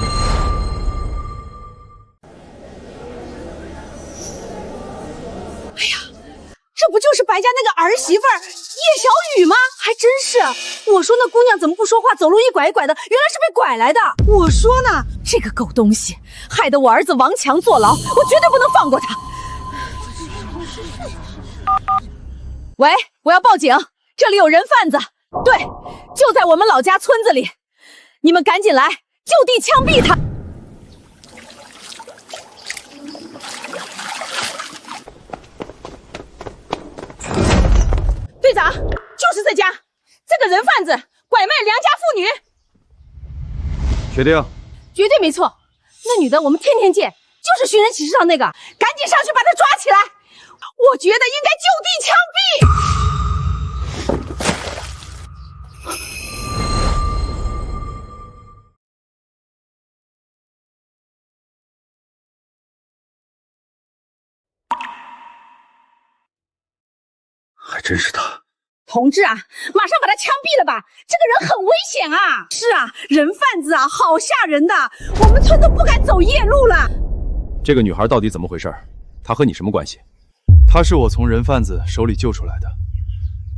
这不就是白家那个儿媳妇儿叶小雨吗？还真是，我说那姑娘怎么不说话，走路一拐一拐的，原来是被拐来的。我说呢，这个狗东西，害得我儿子王强坐牢，我绝对不能放过他。喂，我要报警，这里有人贩子，对，就在我们老家村子里，你们赶紧来，就地枪毙他。队长，就是这家，这个人贩子拐卖良家妇女，确定？绝对没错。那女的我们天天见，就是寻人启事上那个，赶紧上去把她抓起来。我觉得应该就地枪毙。还真是他。同志啊，马上把他枪毙了吧！这个人很危险啊！是啊，人贩子啊，好吓人的，我们村都不敢走夜路了。这个女孩到底怎么回事？她和你什么关系？她是我从人贩子手里救出来的。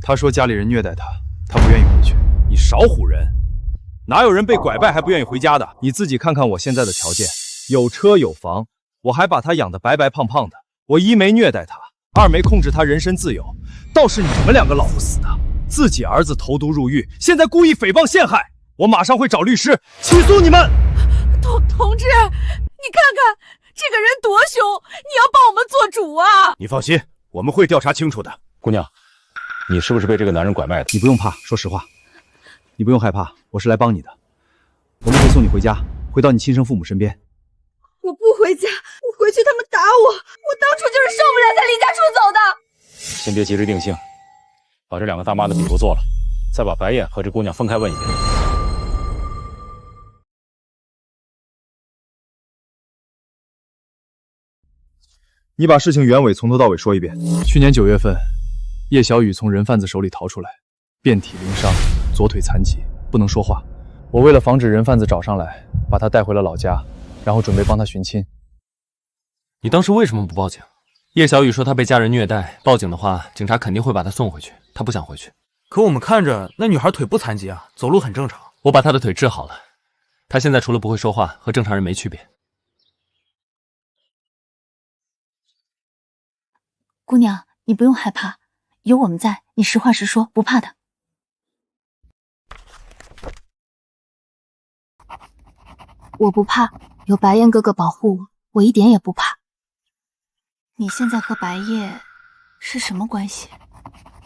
她说家里人虐待她，她不愿意回去。你少唬人！哪有人被拐卖还不愿意回家的？你自己看看我现在的条件，有车有房，我还把她养得白白胖胖的。我一没虐待她，二没控制她人身自由。倒是你们两个老不死的，自己儿子投毒入狱，现在故意诽谤陷害，我马上会找律师起诉你们。同志，你看看这个人多凶，你要帮我们做主啊！你放心，我们会调查清楚的。姑娘，你是不是被这个男人拐卖的？你不用怕，说实话，你不用害怕，我是来帮你的。我们会送你回家，回到你亲生父母身边。我不回家，我回去他们打我，我当初就是受不了才离家出走的。先别急着定性，把这两个大妈的笔录做了，再把白燕和这姑娘分开问一遍。你把事情原委从头到尾说一遍。去年9月份，叶小雨从人贩子手里逃出来，遍体鳞伤，左腿残疾，不能说话。我为了防止人贩子找上来，把她带回了老家，然后准备帮她寻亲。你当时为什么不报警？叶小雨说她被家人虐待，报警的话，警察肯定会把她送回去。她不想回去。可我们看着那女孩腿不残疾啊，走路很正常。我把她的腿治好了，她现在除了不会说话，和正常人没区别。姑娘，你不用害怕，有我们在，你实话实说，不怕的。我不怕，有白燕哥哥保护我，我一点也不怕。你现在和白夜是什么关系？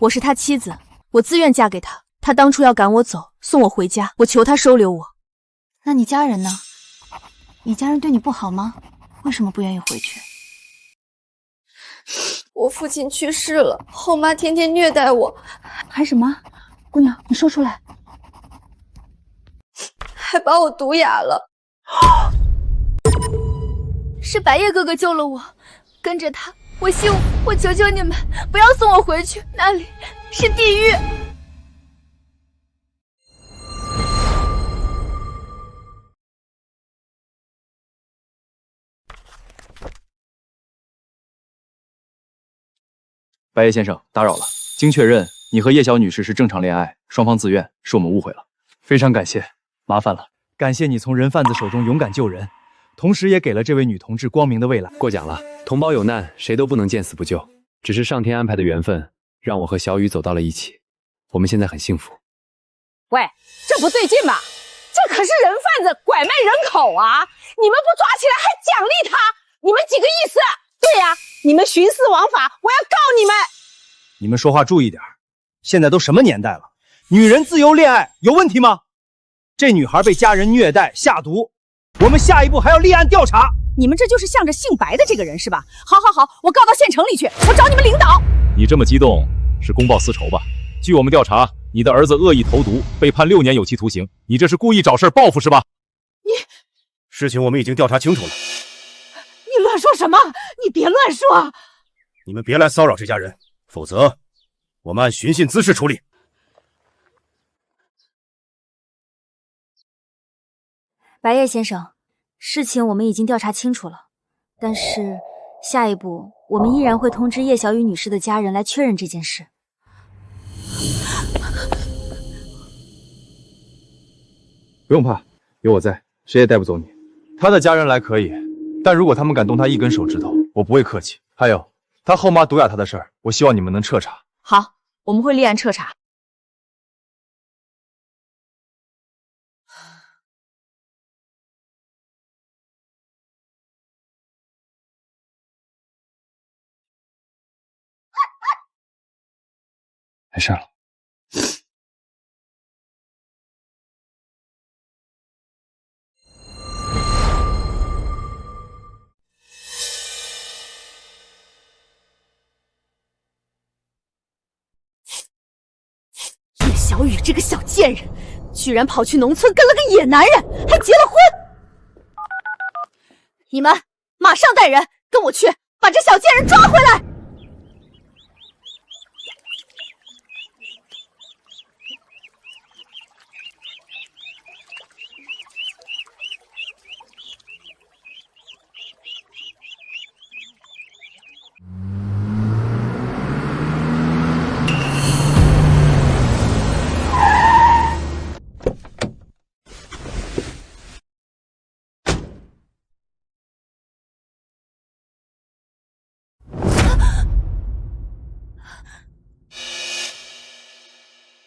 我是他妻子，我自愿嫁给他。他当初要赶我走，送我回家，我求他收留我。那你家人呢？你家人对你不好吗？为什么不愿意回去？我父亲去世了，后妈天天虐待我。还什么？姑娘，你说出来。还把我毒哑了。是白夜哥哥救了我，跟着他，我幸福。我求求你们，不要送我回去，那里是地狱。白夜先生，打扰了。经确认，你和叶小女士是正常恋爱，双方自愿，是我们误会了，非常感谢，麻烦了。感谢你从人贩子手中勇敢救人，同时也给了这位女同志光明的未来。过奖了，同胞有难，谁都不能见死不救。只是上天安排的缘分，让我和小雨走到了一起。我们现在很幸福。喂，这不对劲吧？这可是人贩子拐卖人口啊！你们不抓起来还奖励他，你们几个意思？对呀，你们徇私枉法，我要告你们！你们说话注意点，现在都什么年代了，女人自由恋爱有问题吗？这女孩被家人虐待下毒，我们下一步还要立案调查。你们这就是向着姓白的这个人是吧？好，我告到县城里去，我找你们领导。你这么激动，是公报私仇吧？据我们调查，你的儿子恶意投毒，被判6年有期徒刑。你这是故意找事报复是吧？事情我们已经调查清楚了。你乱说什么？你别乱说！你们别来骚扰这家人，否则我们按寻衅滋事处理。白夜先生，事情我们已经调查清楚了，但是下一步我们依然会通知叶小雨女士的家人来确认这件事。不用怕，有我在，谁也带不走你。他的家人来可以，但如果他们敢动他一根手指头，我不会客气。还有，他后妈毒哑他的事儿，我希望你们能彻查。好，我们会立案彻查。没事了。叶小雨这个小贱人，居然跑去农村跟了个野男人，还结了婚！你们马上带人跟我去，把这小贱人抓回来！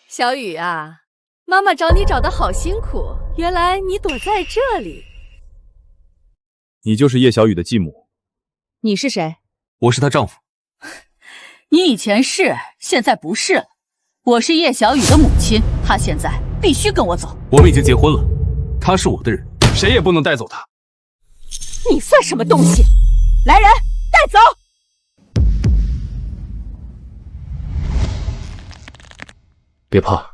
小雨啊，妈妈找你找得好辛苦，原来你躲在这里。你就是叶小雨的继母。你是谁？我是她丈夫。你以前是，现在不是了。我是叶小雨的母亲，她现在必须跟我走。我们已经结婚了，她是我的人，谁也不能带走她。你算什么东西？来人，带走！别怕，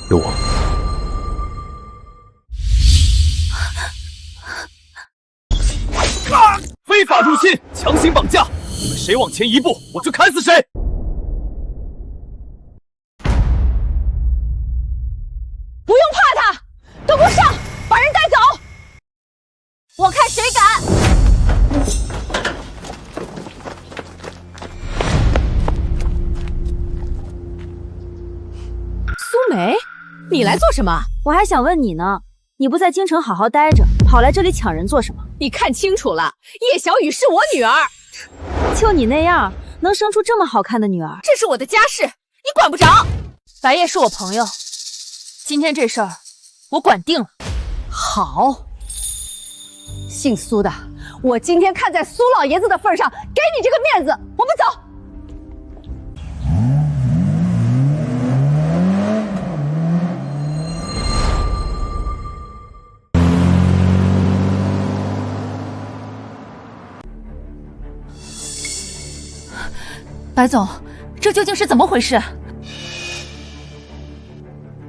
有我。非法入侵，强行绑架，你们谁往前一步，我就砍死谁！不用怕他，都给我上，把人带走！我看谁敢！苏梅，你来做什么？我还想问你呢，你不在京城好好待着，跑来这里抢人做什么？你看清楚了，叶小雨是我女儿。就你那样，能生出这么好看的女儿？这是我的家事，你管不着。白夜是我朋友，今天这事儿我管定了。好，姓苏的，我今天看在苏老爷子的份上，给你这个面子，我们走。白总，这究竟是怎么回事？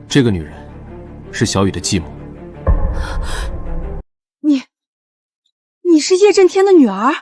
这个女人是小雨的继母。你是叶震天的女儿？我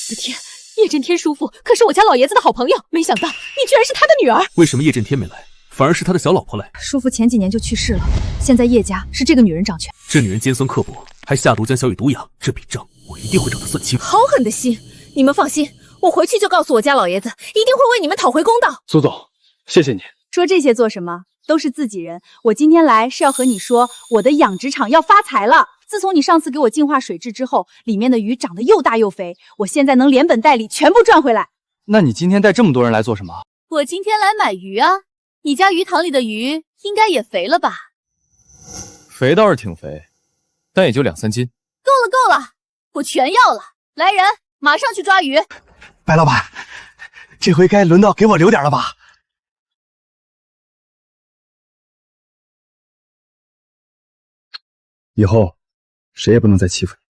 的天，叶震天叔父可是我家老爷子的好朋友，没想到你居然是他的女儿。为什么叶震天没来，反而是他的小老婆来？叔父前几年就去世了，现在叶家是这个女人掌权。这女人尖酸刻薄，还下毒将小雨毒哑，这笔账我一定会找她算清。好狠的心！你们放心，我回去就告诉我家老爷子，一定会为你们讨回公道。苏总，谢谢你。说这些做什么？都是自己人。我今天来是要和你说，我的养殖场要发财了。自从你上次给我净化水质之后，里面的鱼长得又大又肥，我现在能连本带利全部赚回来。那你今天带这么多人来做什么？我今天来买鱼啊，你家鱼塘里的鱼应该也肥了吧？肥倒是挺肥，但也就2、3斤。够了够了，我全要了。来人，马上去抓鱼。白老板，这回该轮到给我留点了吧？以后谁也不能再欺负你。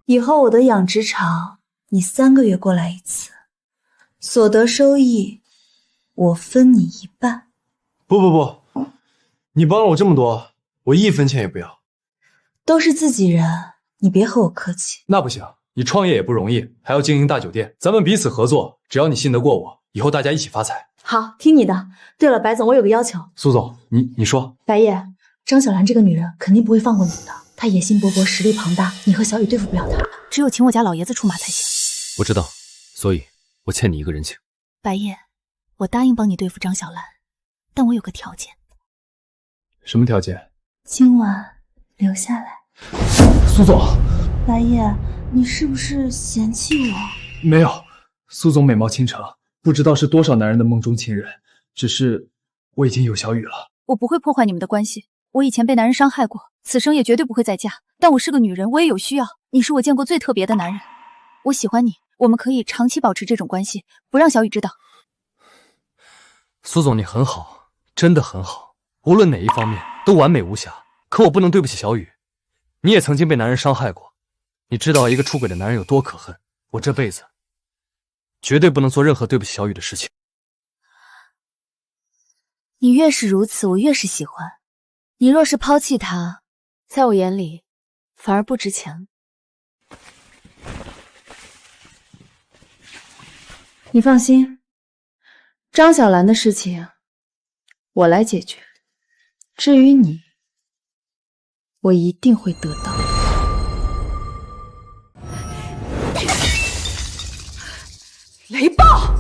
以后我的养殖场，你3个月过来一次，所得收益我分你1半。不，你帮了我这么多，我1分钱也不要。都是自己人，你别和我客气。那不行，你创业也不容易，还要经营大酒店，咱们彼此合作，只要你信得过我，以后大家一起发财。好，听你的。对了，白总，我有个要求。苏总，你说。白夜，张小兰这个女人肯定不会放过你的，她野心勃勃，实力庞大，你和小雨对付不了她，只有请我家老爷子出马才行。我知道，所以我欠你一个人情。白夜，我答应帮你对付张小兰，但我有个条件。什么条件？今晚留下来。苏总。白夜，你是不是嫌弃我？没有，苏总美貌倾城，不知道是多少男人的梦中情人，只是我已经有小雨了。我不会破坏你们的关系，我以前被男人伤害过，此生也绝对不会再嫁。但我是个女人，我也有需要。你是我见过最特别的男人，我喜欢你，我们可以长期保持这种关系，不让小雨知道。苏总，你很好，真的很好，无论哪一方面都完美无瑕。可我不能对不起小雨，你也曾经被男人伤害过，你知道一个出轨的男人有多可恨。我这辈子绝对不能做任何对不起小雨的事情。你越是如此，我越是喜欢。你若是抛弃他，在我眼里反而不值钱。你放心，张小兰的事情我来解决。至于你，我一定会得到。雷暴！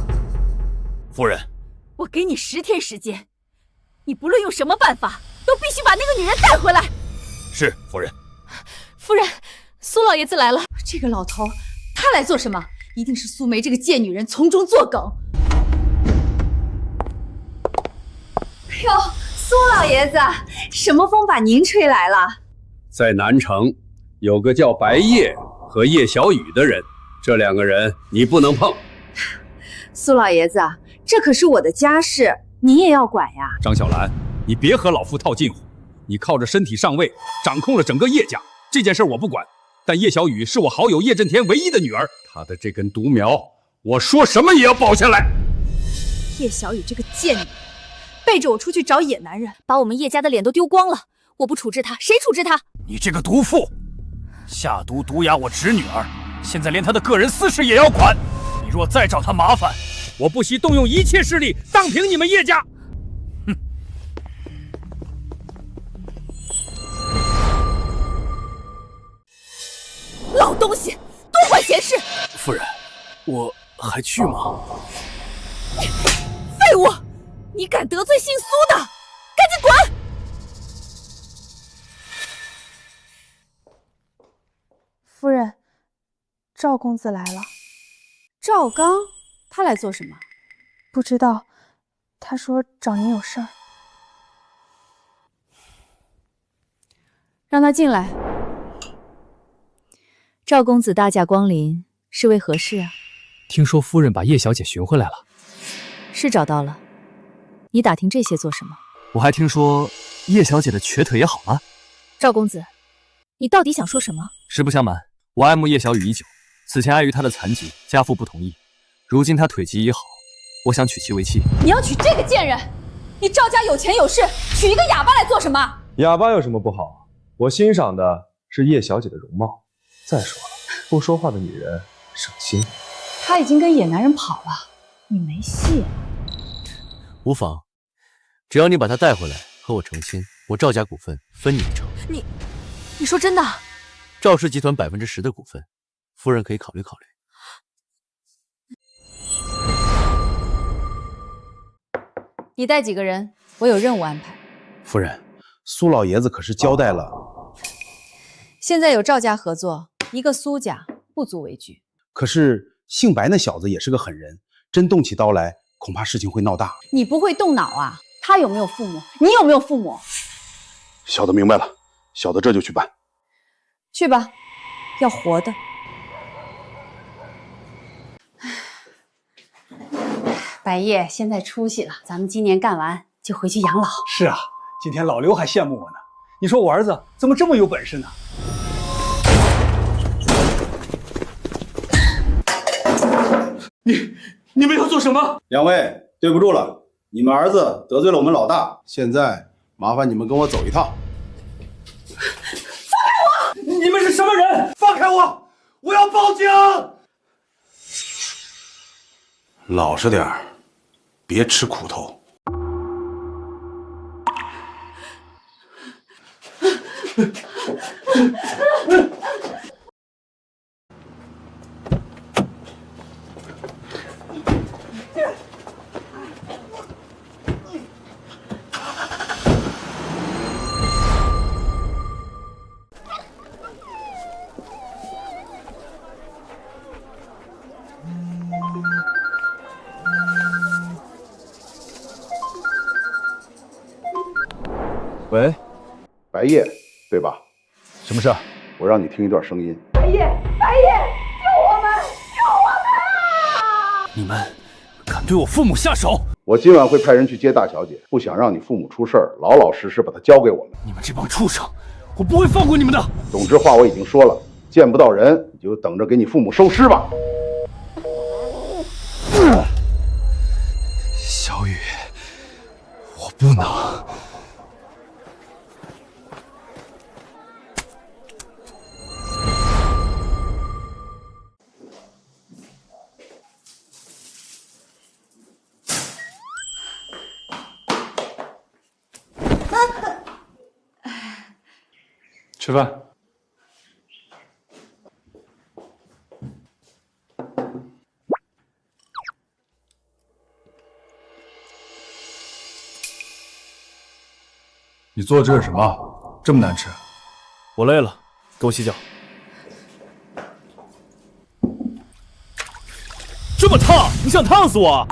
夫人，我给你10天时间，你不论用什么办法，都必须把那个女人带回来。是夫人。夫人，苏老爷子来了。这个老头，他来做什么？一定是苏梅这个贱女人从中作梗。哎呦，苏老爷子，什么风把您吹来了？在南城有个叫白夜和叶小雨的人，这2个人你不能碰。苏老爷子，这可是我的家事，你也要管呀。张小兰，你别和老夫套近乎，你靠着身体上位，掌控了整个叶家。这件事我不管，但叶小雨是我好友叶震天唯一的女儿，她的这根独苗，我说什么也要保下来。叶小雨这个贱女人，背着我出去找野男人，把我们叶家的脸都丢光了。我不处置她，谁处置她？你这个毒妇，下毒毒哑我侄女儿，现在连她的个人私事也要管。你若再找她麻烦，我不惜动用一切势力荡平你们叶家。哼！老东西，多管闲事！夫人，我还去吗？废物！你敢得罪姓苏的，赶紧滚！夫人，赵公子来了。赵刚，他来做什么？不知道，他说找您有事儿。让他进来。赵公子大驾光临，是为何事啊？听说夫人把叶小姐寻回来了。是找到了。你打听这些做什么？我还听说叶小姐的瘸腿也好了。赵公子，你到底想说什么？实不相瞒，我爱慕叶小雨已久，此前碍于她的残疾，家父不同意。如今她腿疾已好，我想娶其为妻。你要娶这个贱人？你赵家有钱有势，娶一个哑巴来做什么？哑巴有什么不好？我欣赏的是叶小姐的容貌。再说了，不说话的女人省心。他已经跟野男人跑了，你没戏了。无妨，只要你把她带回来和我成亲，我赵家股份分你一成。你说真的？赵氏集团10%的股份，夫人可以考虑考虑。你带几个人？我有任务安排。夫人，苏老爷子可是交代了，现在有赵家合作，一个苏家不足为惧。可是姓白那小子也是个狠人，真动起刀来，恐怕事情会闹大。你不会动脑啊？他有没有父母？你有没有父母？小的明白了，小的这就去办。去吧，要活的。白夜现在出息了，咱们今年干完就回去养老。是啊，今天老刘还羡慕我呢。你说我儿子怎么这么有本事呢？你们要做什么？两位，对不住了，你们儿子得罪了我们老大，现在麻烦你们跟我走一趟。放开我！你们是什么人？放开我！我要报警！老实点儿，别吃苦头。喂，白夜，对吧？什么事？我让你听一段声音。白夜，白夜，救我们！救我们啊！你们敢对我父母下手？我今晚会派人去接大小姐，不想让你父母出事儿，老老实实把她交给我们。你们这帮畜生，我不会放过你们的。总之话我已经说了，见不到人你就等着给你父母收尸吧。小雨，我不能。吃饭。你做这是什么？这么难吃？我累了，给我洗脚。这么烫，你想烫死我？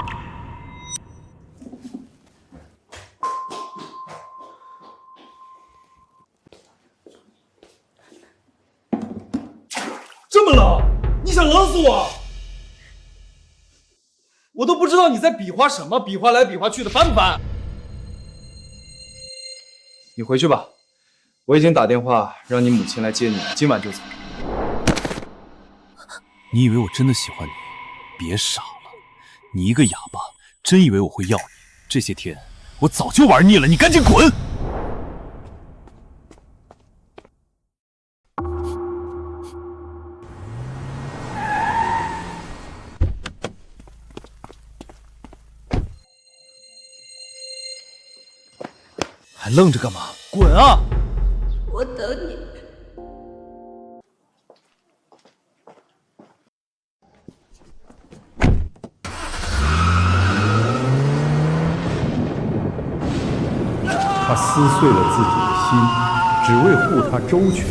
这么冷，你想冷死我？我都不知道你在比划什么，比划来比划去的，烦不烦？你回去吧，我已经打电话让你母亲来接你，今晚就走。你以为我真的喜欢你？别傻了，你一个哑巴，真以为我会要你？这些天我早就玩腻了，你赶紧滚！还愣着干嘛？滚啊！我等你。他撕碎了自己的心，只为护他周全。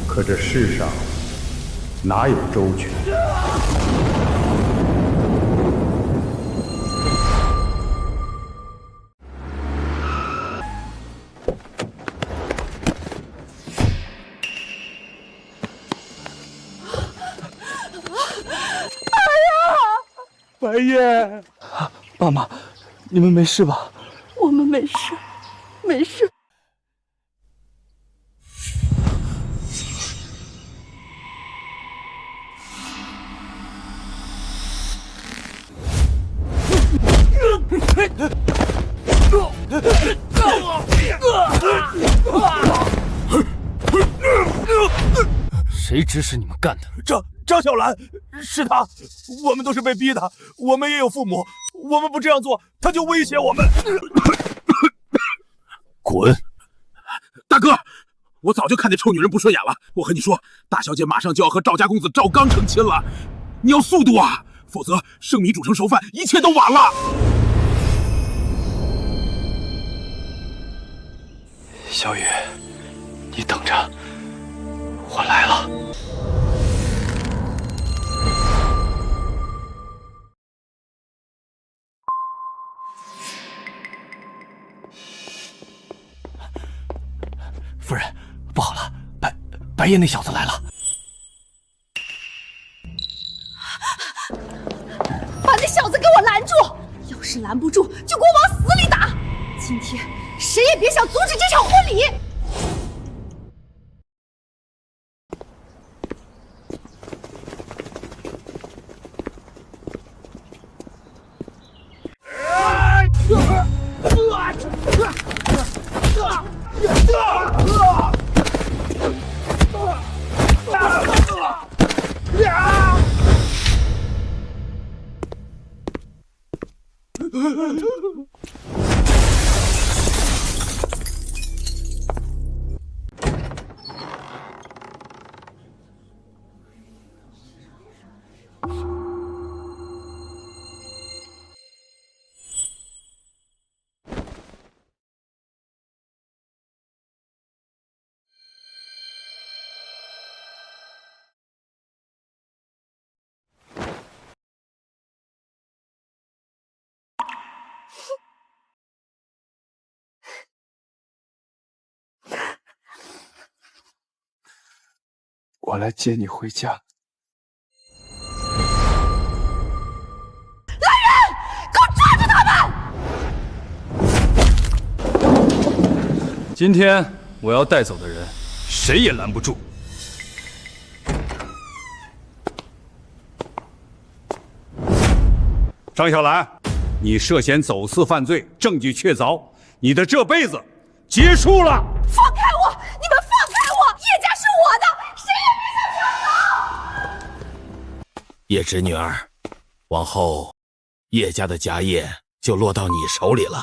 可这世上哪有周全？白夜，爸妈，你们没事吧？我们没事，没事。谁指使你们干的？张小兰，是他，我们都是被逼的，我们也有父母，我们不这样做，他就威胁我们。滚！大哥，我早就看那臭女人不顺眼了。我和你说，大小姐马上就要和赵家公子赵刚成亲了，你要速度啊，否则生米煮成熟饭，一切都晚了。小雨，你等着，我来了。夫人，不好了，白夜那小子来了！把那小子给我拦住！要是拦不住，就给我往死里打！今天谁也别想阻止这场婚礼！我来接你回家。来人，给我抓住他们！今天我要带走的人，谁也拦不住。张小兰，你涉嫌走私犯罪，证据确凿，你的这辈子结束了。放开我！你们放开我！叶家是我的，谁也别想抢走！叶侄女儿，往后叶家的家业就落到你手里了。